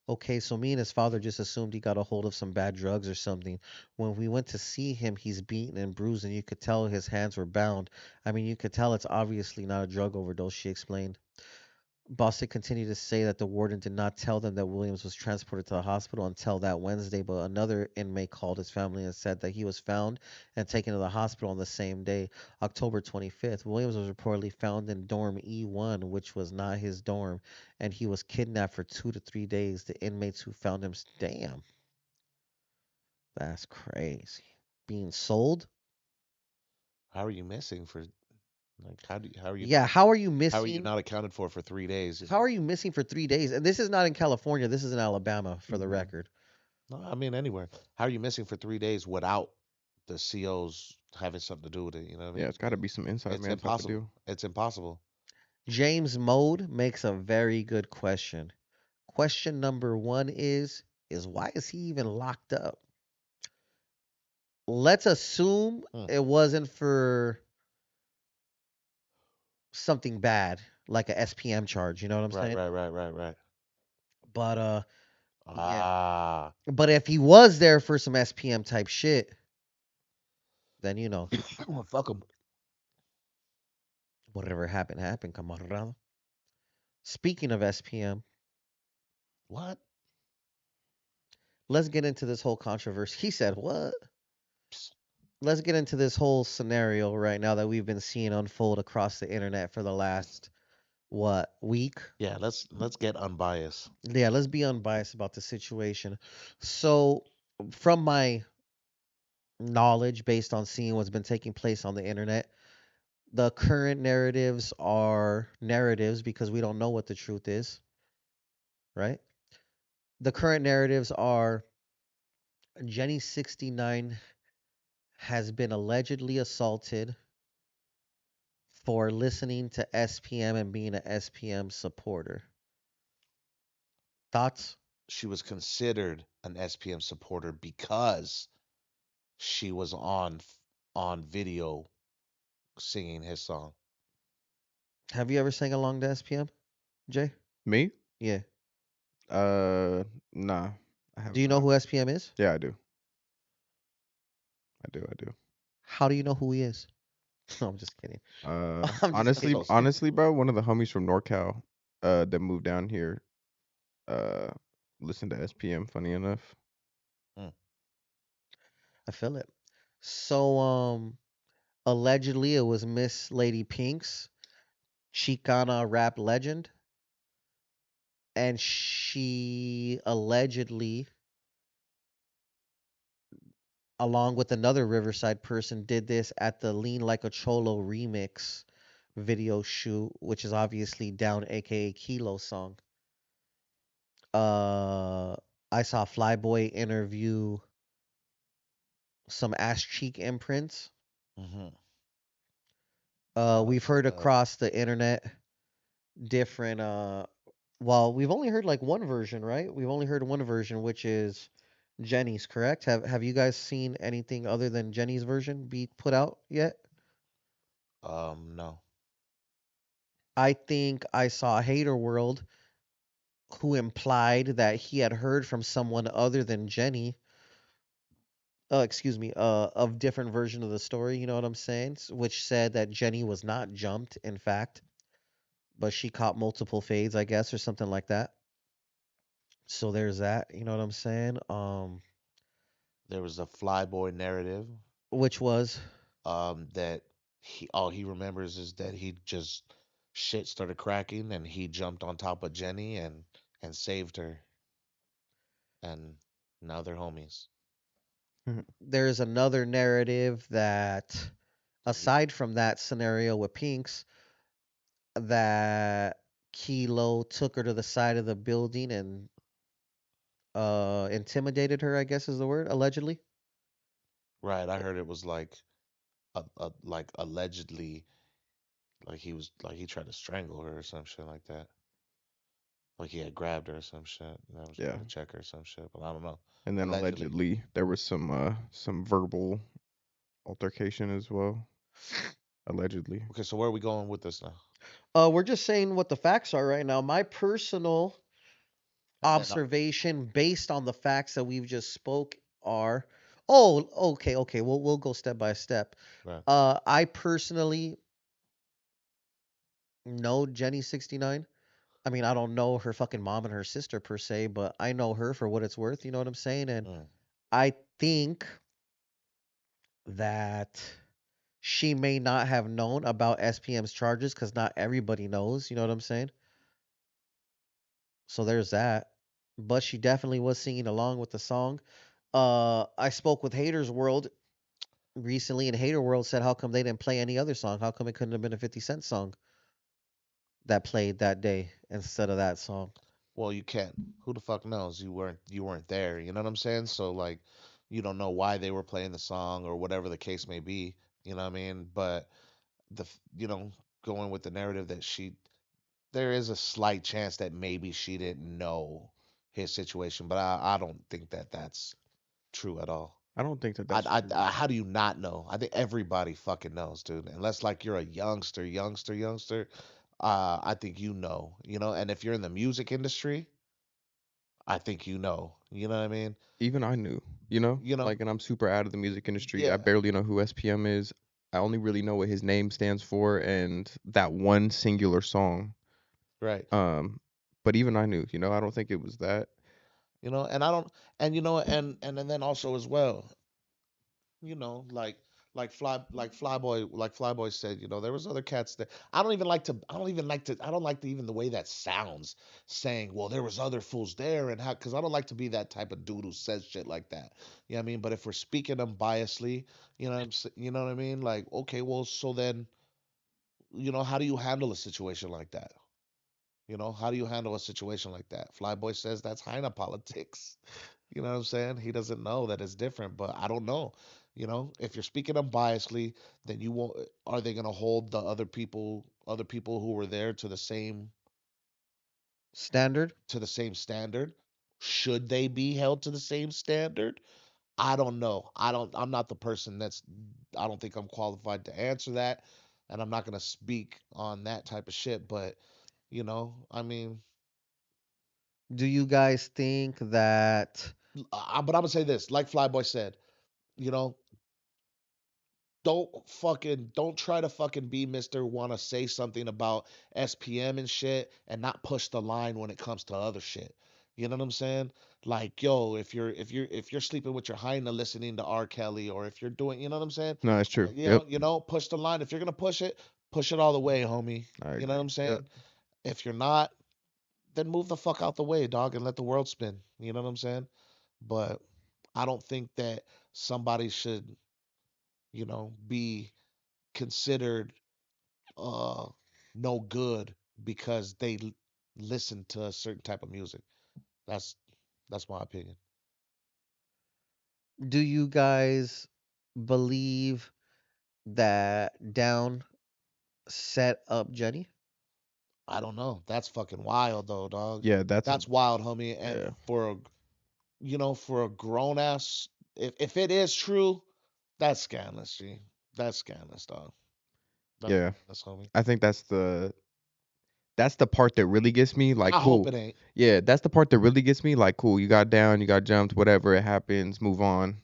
Okay, so me and his father just assumed he got a hold of some bad drugs or something. When we went to see him, he's beaten and bruised, and you could tell his hands were bound. I mean, you could tell it's obviously not a drug overdose, she explained. Bostic continued to say that the warden did not tell them that Williams was transported to the hospital until that Wednesday, but another inmate called his family and said that he was found and taken to the hospital on the same day, October 25th. Williams was reportedly found in dorm E1, which was not his dorm, and he was kidnapped for 2 to 3 days. The inmates who found him, damn, that's crazy. Being sold? How are you missing for like how are you Yeah, how are you how are you missing? not accounted for 3 days? How are you missing for 3 days? And this is not in California. This is in Alabama, for the Mhm. record. No, I mean anywhere. How are you missing for 3 days without the COs having something to do with it? You know what I Yeah, mean? it's got to be some inside It's man stuff to impossible. do. It's impossible. James Mode makes a very good question. Question number one is why is he even locked up? Let's assume Hmm. it wasn't for something bad, like a SPM charge, you know what I'm Right, saying? right. But yeah. Ah, But if he was there for some SPM type shit, then well, fuck them. whatever happened happened, camarada. Speaking of SPM, What? let's get into this whole controversy. He said, "What?" Psst. Let's get into this whole scenario right now that we've been seeing unfold across the internet for the last week. Yeah, let's get unbiased. Yeah, let's be unbiased about the situation. So, from my knowledge, based on seeing what's been taking place on the internet, the current narratives are narratives because we don't know what the truth is, right? The current narratives are Jenny 69 has been allegedly assaulted for listening to SPM and being an SPM supporter. Thoughts? She was considered an SPM supporter because she was on video singing his song. Have you ever sang along to SPM, Jay? Me? Yeah. Nah, I have Do you know not. who SPM is? Yeah, I do. I do. How do you know who he is? No, I'm just kidding. I'm just That's Honestly, kidding. all. honestly, bro, one of the homies from NorCal, that moved down here, uh, listened to SPM. Funny enough. Mm. I feel it. So, allegedly it was Miss Lady Pink's Chicana rap legend, and she allegedly, along with another Riverside person, did this at the Lean Like a Cholo remix video shoot, which is obviously Down, aka Kilo song. Uh, I saw Flyboy interview some ass cheek imprints. Mm-hmm. That We've was heard across the internet different well, we've only heard like one version, right? We've only heard one version, which is Jenny's, correct? Have you guys seen anything other than Jenny's version be put out yet? no. I think I saw Hater World who implied that he had heard from someone other than Jenny, excuse me, of different version of the story, you know what I'm saying? Which said that Jenny was not jumped, in fact, but she caught multiple fades, I guess, or something like that. So there's that, you know what I'm saying? There was a Flyboy narrative Which was that he all he remembers is that he just shit started cracking and he jumped on top of Jenny and saved her, and now they're homies. there's another narrative that He, aside from that scenario with Pinks, that Kilo took her to the side of the building and intimidated her, I guess is the word, allegedly. right, I heard it was like allegedly like he was like he tried to strangle her or some shit like that. Like he had grabbed her or some shit and I was Yeah. trying to check her or some shit, but I don't know. And then Allegedly. allegedly there was some verbal altercation as well. Allegedly. Okay, so where are we going with this now? We're just saying what the facts are right now. My personal And then observation based on the facts that we've just spoke are oh, okay, we'll go step by step. right. I personally know Jenny 69. I mean, I don't know her fucking mom and her sister per se, but I know her for what it's worth, you know what I'm saying? And Mm, I think that she may not have known about SPM's charges because not everybody knows, you know what I'm saying? So there's that. But she definitely was singing along with the song. I spoke with Haters World recently, and Hater World said, how come they didn't play any other song? How come it couldn't have been a 50 Cent song that played that day instead of that song? well, you can't. Who the fuck knows? You weren't there. You know what I'm saying? So like, you don't know why they were playing the song or whatever the case may be. You know what I mean? But you know, going with the narrative that there is a slight chance that maybe she didn't know his situation, but I don't think that that's true at all. I don't think that that's true. How do you not know? I think everybody fucking knows, dude. Unless like you're a youngster. I think you know. And if you're in the music industry, I think you know. You know what I mean? Even I knew, you know? You know? Like, and I'm super out of the music industry. I Yeah. barely know who SPM is. I only really know what his name stands for and that one singular song. Right. Um, but even I knew, I don't think it was that. You know, and I don't, and you know, and then also as well, like Flyboy said, there was other cats that I don't like even the way that sounds, saying, well, there was other fools there, and how, because I don't like to be that type of dude who says shit like that. You know what I mean? But if we're speaking unbiasedly, you know what I mean? Like, okay, well, so then, how do you handle a situation like that? How do you handle a situation like that? Flyboy says that's Heine politics. You know what I'm saying? He doesn't know that it's different, but I don't know. If you're speaking unbiasedly, then you won't. Are they gonna hold the other people who were there Standard. to the same standard? Should they be held to the same standard? I don't know. I'm not the person that's. I don't think I'm qualified to answer that, and I'm not gonna speak on that type of shit. But I mean, Do you guys think that but I'm gonna say this, like Flyboy said, you know, don't try to fucking be Mr. Wanna say something about SPM and shit and not push the line when it comes to other shit. You know what I'm saying? Like, yo, if you're sleeping with your hyena listening to R. Kelly, or if you're doing, you know what I'm saying? No, it's true. Yep. Push the line. If you're gonna push it all the way, homie. I You know what agree. I'm Yep. saying? If you're not, then move the fuck out the way, dog, and let the world spin. You know what I'm saying? But I don't think that somebody should, be considered uh no good because they listen to a certain type of music. That's that's my opinion. do you guys believe that Down set up Jenny? I don't know. That's fucking wild though, dog. Yeah, that's a That's wild, homie. And yeah. for a grown ass, if it is true, that's scandalous, G. That's scandalous, dog. That's Yeah. scandalous, homie. I think that's the part that really gets me. Like, I hope cool. it ain't. Yeah, that's the part that really gets me. Like, cool. You got down, you got jumped, whatever. It happens. Move on.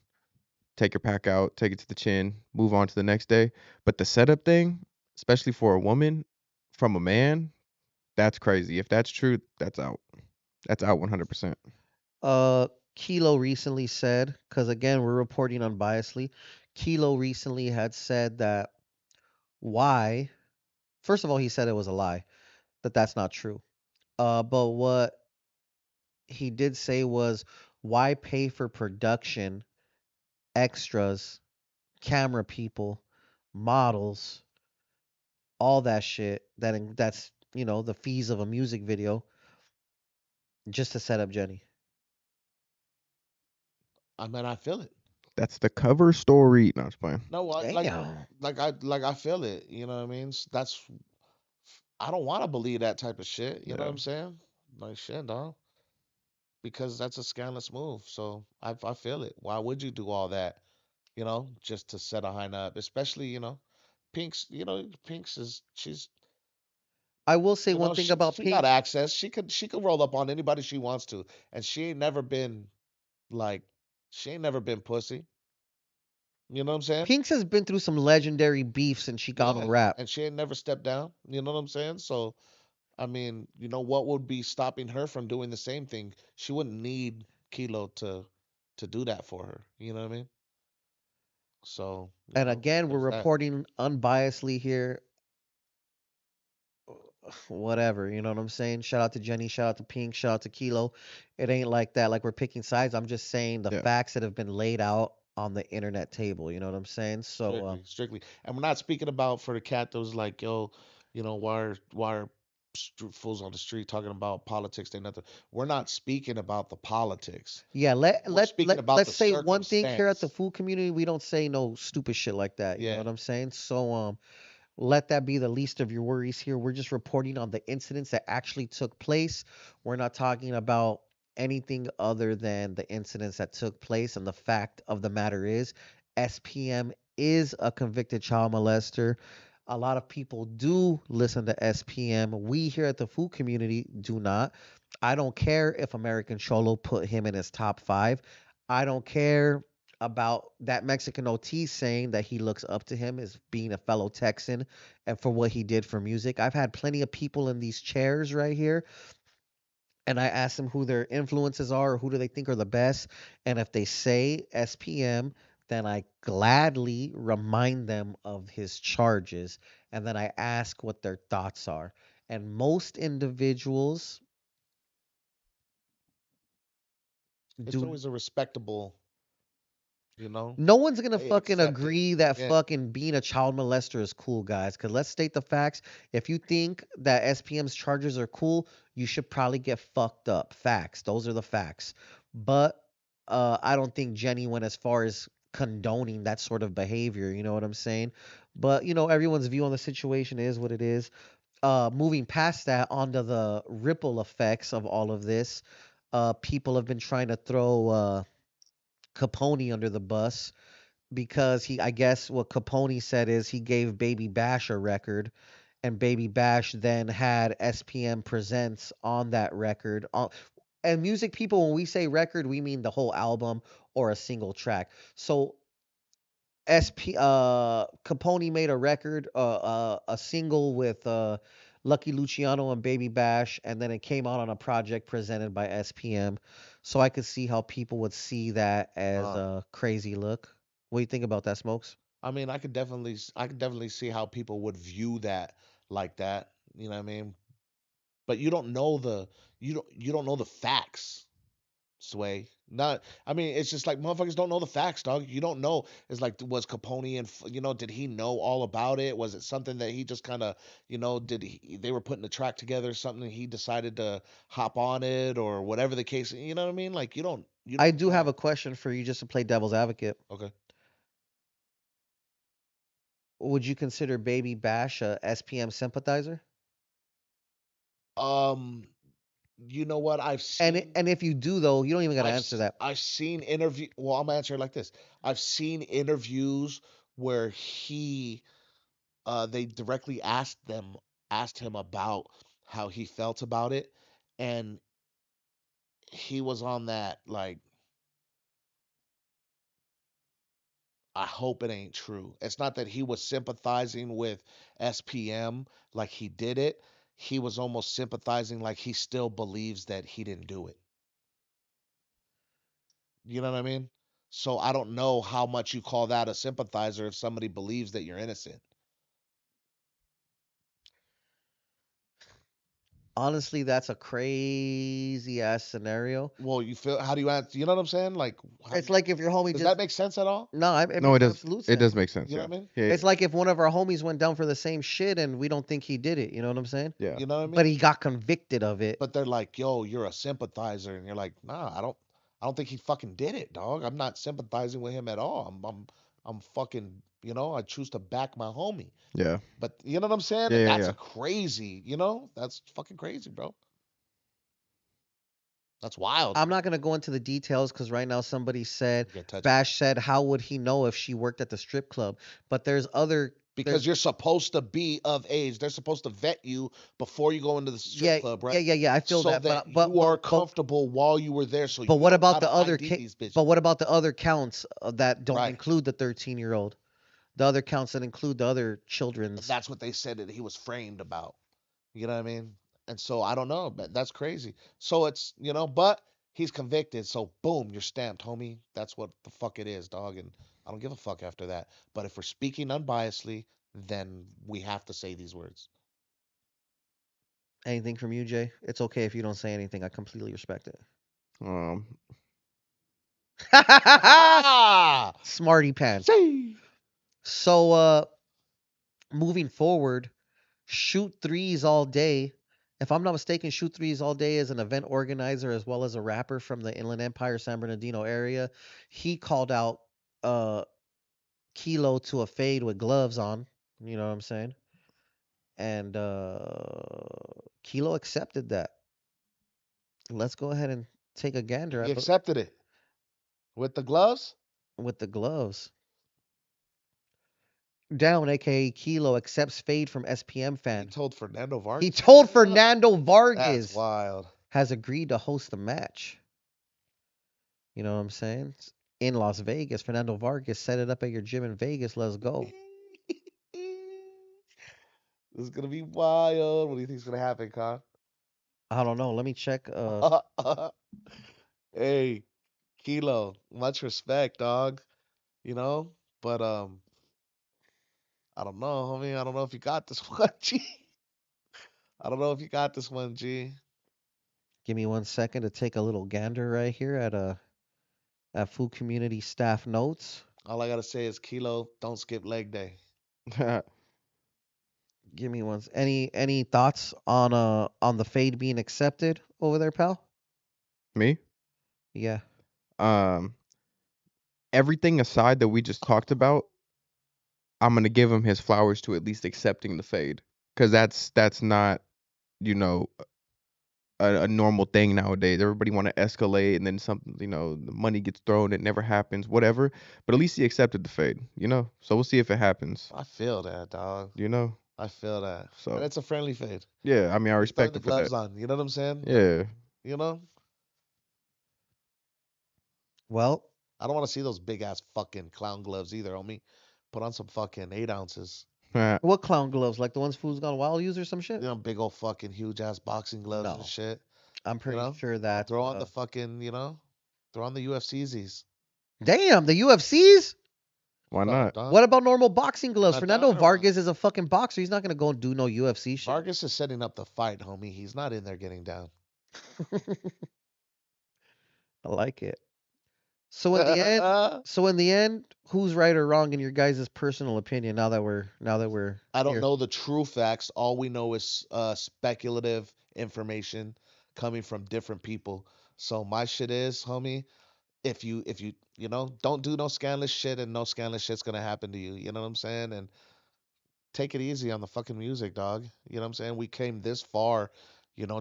Take your pack out. Take it to the chin. Move on to the next day. But the setup thing, especially for a woman from a man, that's crazy. If that's true, that's out. That's out 100%. Uh, Kilo recently said, because again, we're reporting unbiasedly. Kilo recently had said that why, first of all, he said it was a lie, that that's not true. But what he did say was, why pay for production, extras, camera people, models, all that shit that's, the fees of a music video just to set up Jenny. I mean, I feel it. That's the cover story. No, I was playing. No, what Damn. I feel it. You know what I mean? That's I don't want to believe that type of shit. You know what Yeah. I'm saying? Like shit, dog. Because that's a scandalous move. So I feel it. Why would you do all that? Just to set a hind up, especially Pink's. Pink's is she's I will say one thing about she got Pink. access. She could roll up on anybody she wants to, and like she ain't never been pussy. You know what I'm saying? Pink's has been through some legendary beef since she got on Yeah, rap. and she ain't never stepped down. You know what I'm saying? So I mean, what would be stopping her from doing the same thing? She wouldn't need Kilo to do that for her. You know what I mean? So, And again, we're there's that. reporting unbiasedly here. Whatever, you know what I'm saying? Shout out to Jenny, shout out to Pink, shout out to Kilo. It ain't like that, like we're picking sides. I'm just saying the Yeah. facts that have been laid out on the internet table. You know what I'm saying? So, Strictly. And we're not speaking about for the cat that was like, yo, why are fools on the street talking about politics? They nothing. We're not speaking about the politics. yeah, We're speaking about let's the say one thing here at the circumstance. food community. We don't say no stupid shit like that. You know Yeah. what I'm saying? So, let that be the least of your worries here. We're just reporting on the incidents that actually took place. We're not talking about anything other than the incidents that took place. And the fact of the matter is, SPM is a convicted child molester. A lot of people do listen to SPM. We here at the food community do not. I don't care if American Cholo put him in his top five. I don't care about that Mexican OT saying that he looks up to him as being a fellow Texan and for what he did for music. I've had plenty of people in these chairs right here, and I ask them who their influences are or who do they think are the best. And if they say SPM, then I gladly remind them of his charges, and then I ask what their thoughts are. And most individuals It's do. always a respectable, you know. No one's gonna They fucking accept it. agree that Yeah. fucking being a child molester is cool, guys. Cause let's state the facts. If you think that SPM's charges are cool, you should probably get fucked up. Facts. Those are the facts. But I don't think Jenny went as far as condoning that sort of behavior. You know what I'm saying? But everyone's view on the situation is what it is. Moving past that, onto the ripple effects of all of this, people have been trying to throw Capone under the bus because I guess what Capone said is he gave Baby Bash a record, and Baby Bash then had SPM Presents on that record. And music people, when we say record, we mean the whole album or a single track. So Capone made a record, a single with Lucky Luciano and Baby Bash, and then it came out on a project presented by SPM. So I could see how people would see that as Uh, a crazy look. What do you think about that, Smokes? I mean, I could definitely see how people would view that like that. You know what I mean? But you don't know the facts. Sway. Not, I mean, it's just like motherfuckers don't know the facts, dog. You don't know. It's like, was Capone and did he know all about it? Was it something that he just kind of, they were putting the track together, something he decided to hop on it or whatever the case. You know what I mean? Like you I don't do have know. a question for you just to play devil's advocate. Okay. Would you consider Baby Bash a SPM sympathizer? Um, you know what? And if you do though, you don't even got to answer that. I've seen interview. Well, I'm gonna answer it like this. I've seen interviews where they directly asked him about how he felt about it, and he was on that like, I hope it ain't true. It's not that he was sympathizing with SPM like he did it. He was almost sympathizing like he still believes that he didn't do it. You know what I mean? So I don't know how much you call that a sympathizer if somebody believes that you're innocent. Honestly, that's a crazy ass scenario. Well, how do you answer? You know what I'm saying? Like, It's like if your homie does just that make sense at all? no, it No, it makes does. absolute It sense. does make sense. You know Yeah. what I mean? Yeah. It's like if one of our homies went down for the same shit and we don't think he did it. You know what I'm saying? Yeah. You know what I But mean? he got convicted of it. But they're like, "Yo, you're a sympathizer," and you're like, "Nah, I don't think he fucking did it, dog. I'm not sympathizing with him at all. I'm fucking, I choose to back my homie." Yeah. But you know what I'm saying? Yeah. Yeah. That's Yeah. a crazy, that's fucking crazy, bro. That's wild. I'm not gonna go into the details because right now somebody said Get touchy. Bash said, "How would he know if she worked at the strip club?" But there's other Because you're supposed to be of age. They're supposed to vet you before you go into the yeah, strip club, right? yeah. I feel So that, that but you are comfortable while you were there, so but you what don't know about how the to other ID these bitches. but what about the other counts that don't Right. include the 13-year-old? The other counts that include the other children's. That's what they said that he was framed about. You know what I mean? And so I don't know, but that's crazy. So it's, but he's convicted. So boom, you're stamped, homie. That's what the fuck it is, dog. And I don't give a fuck after that. But if we're speaking unbiasedly, then we have to say these words. Anything from you, Jay? It's okay if you don't say anything. I completely respect it. Um. Ah! Smarty pants. See? So moving forward, Shoot Threes All Day. If I'm not mistaken, Shoot Threes All Day is an event organizer as well as a rapper from the Inland Empire, San Bernardino area. He called out uh Kilo to a fade with gloves on. You know what I'm saying? And Kilo accepted that. Let's go ahead and take a gander He at the accepted it. With the gloves? with the gloves. Down, aka Kilo, accepts fade from SPM He fan. told Fernando Vargas. He told Fernando That's Vargas wild. has agreed to host the match. You know what I'm saying? It's in Las Vegas. Fernando Vargas set it up at your gym in Vegas. Let's go. This is gonna be wild. What do you think's gonna happen, Con? I don't know. Let me check. Hey, Kilo, much respect, dog. you know. But I don't know, homie. I don't know if you got this one, G. I don't know if you got this one, G. Give me 1 second to take a little gander right here at Food Community staff notes. All I gotta say is Kilo, don't skip leg day. Give me one. Any thoughts on the fade being accepted over there, pal? Me? Yeah. Um, everything aside that we just talked about, I'm gonna give him his flowers to at least accepting the fade, because that's not, you know, a normal thing nowadays. Everybody want to escalate, and then something, the money gets thrown, it never happens, whatever. But at least he accepted the fade, So we'll see if it happens, I feel that, dog. you know. I feel that. And So it's a friendly fade. yeah, I mean, I He's throwing respect the him for that. gloves on. You know what I'm saying? Yeah. You know? Well, I don't want to see those big ass fucking clown gloves either, homie. Put on some fucking 8 ounces. what clown gloves? Like the ones Food's Gone Wild use or some shit? You know, big old fucking huge ass boxing gloves and No. shit. I'm You pretty know? sure that Throw on the fucking, throw on the UFCs. damn, the UFCs? Why Fuck 'em, not? dog. What about normal boxing gloves? Not Fernando that or Vargas is a fucking boxer. He's not gonna go and do no UFC shit. Vargas is setting up the fight, homie. He's not in there getting down. I like it. So in the end, who's right or wrong in your guys' personal opinion? Now that we're I don't here. know the true facts. All we know is speculative information coming from different people. So my shit is, homie, if you don't do no scandalous shit and no scandalous shit's gonna happen to you. You know what I'm saying? And take it easy on the fucking music, dog. You know what I'm saying? We came this far,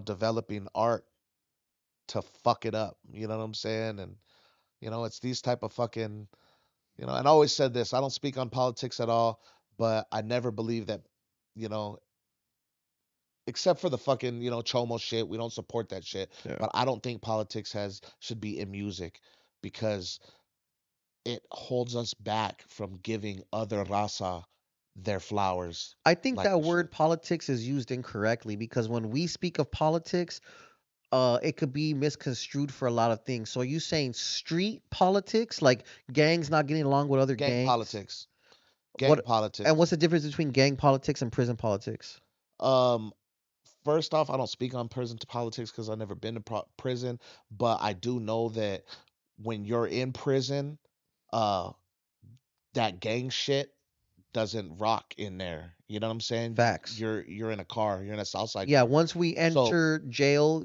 developing art to fuck it up. You know what I'm saying? And it's these type of fucking, and I always said this, I don't speak on politics at all, but I never believe that, you know, except for the fucking, chomo shit, we don't support that shit. Yeah. But I don't think politics has should be in music because it holds us back from giving other raza their flowers I think like that we should. word politics is used incorrectly because when we speak of politics, it could be misconstrued for a lot of things. So are you saying street politics, like gangs not getting along with other Gang gangs? politics. Gang What and politics. what's the difference between gang politics and prison politics? Um, First off, I don't speak on prison to politics because I've never been to prison, but I do know that when you're in prison, uh, that gang shit doesn't rock in there. You know what I'm saying? Facts. You're in a car. You're in a Southside Yeah, car. once we So enter jail,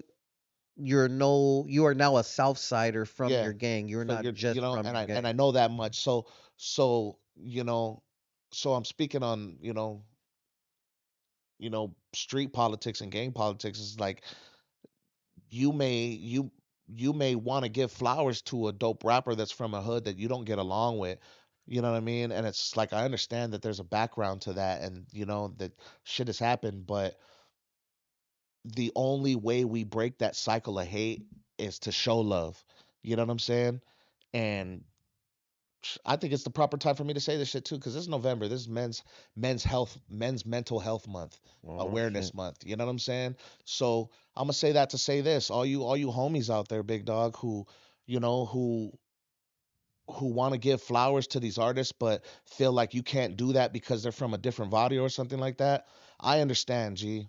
you are now a South Sider from yeah. your gang. You're So not just from and your I gang. know that much. So so I'm speaking on street politics and gang politics is like you may you may want to give flowers to a dope rapper that's from a hood that you don't get along with. You know what I mean? And it's like I understand that there's a background to that and that shit has happened, but the only way we break that cycle of hate is to show love. You know what I'm saying? And I think it's the proper time for me to say this shit too, because this is November. This is men's mental health month, Oh awareness shit. month. You know what I'm saying? So I'm gonna say that to say this: all you homies out there, big dog, who you know who want to give flowers to these artists, but feel like you can't do that because they're from a different barrio or something like that. I understand, G,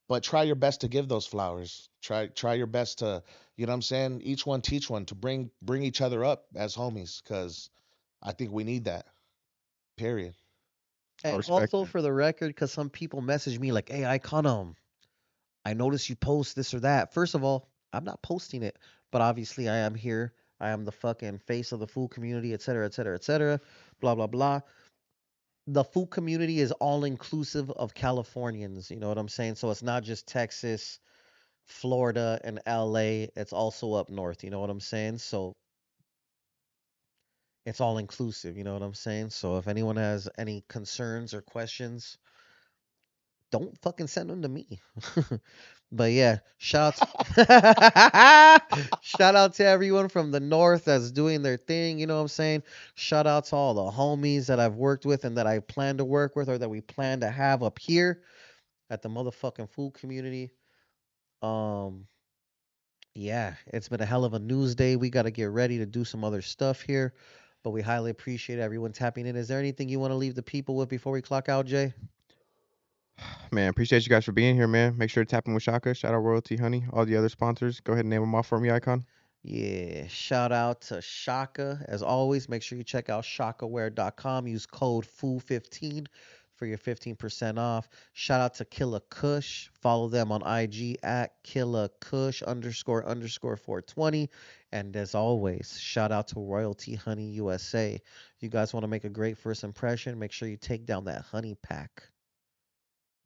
but try your best to give those flowers. Try your best to, you know what I'm saying? Each one teach one to bring each other up as homies, because I think we need that. Period. I And respect also it. for the record, because some people message me like, "Hey, Icon, I noticed you post this or that." First of all, I'm not posting it, but obviously I am here. I am the fucking face of the food community, et cetera, et cetera, et cetera. Blah blah blah. The food community is all inclusive of Californians. You know what I'm saying? So it's not just Texas, Florida, and LA. It's also up north. You know what I'm saying? So it's all inclusive. You know what I'm saying? So if anyone has any concerns or questions, don't fucking send them to me. But yeah, shout out to everyone from the north that's doing their thing, you know what I'm saying? Shout out to all the homies that I've worked with and that I plan to work with or that we plan to have up here at the motherfucking food community. Um yeah, it's been a hell of a news day. We got to get ready to do some other stuff here. But we highly appreciate everyone tapping in. Is there anything you want to leave the people with before we clock out, Jay? Man, appreciate you guys for being here, man. Make sure to tap in with Shaka. Shout out Royalty Honey, all the other sponsors. Go ahead and name them off for me, Eyekon. Yeah, shout out to Shaka. As always, make sure you check out shakaware.com. Use code FOO15 for your 15% off. Shout out to Killa Kush. Follow them on IG at Killa Kush __ 420. And as always, shout out to Royalty Honey USA. If you guys want to make a great first impression, make sure you take down that honey pack.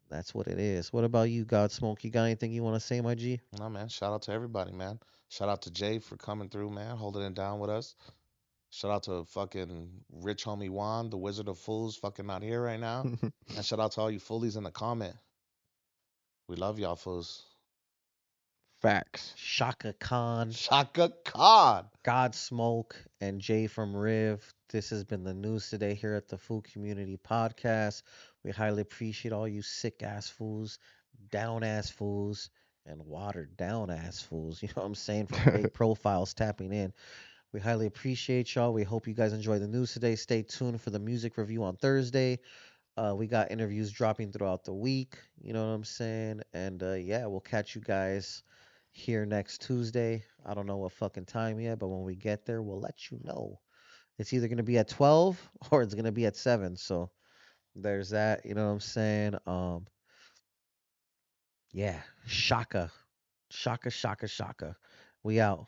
That's what it is. What about you, GodSmoke? You got anything you want to say, my G? No, man. Shout out to everybody, man. Shout out to Jay for coming through, man, holding it down with us. Shout out to fucking rich homie Juan, the Wizard of Fools, fucking not here right now. And shout out to all you foolies in the comment. We love y'all fools. Facts. Shaka Khan. Shaka Khan. GodSmoke, and JFromRiv. This has been the news today here at the Food Community Podcast. We highly appreciate all you sick ass fools, down ass fools, and watered down ass fools. You know what I'm saying? For great profiles tapping in. We highly appreciate y'all. We hope you guys enjoy the news today. Stay tuned for the music review on Thursday. We got interviews dropping throughout the week. You know what I'm saying? And yeah, we'll catch you guys here next Tuesday. I don't know what fucking time yet, but when we get there, we'll let you know. It's either going to be at 12 or it's going to be at 7. So there's that. You know what I'm saying? Yeah. Shaka. Shaka, shaka, shaka. We out.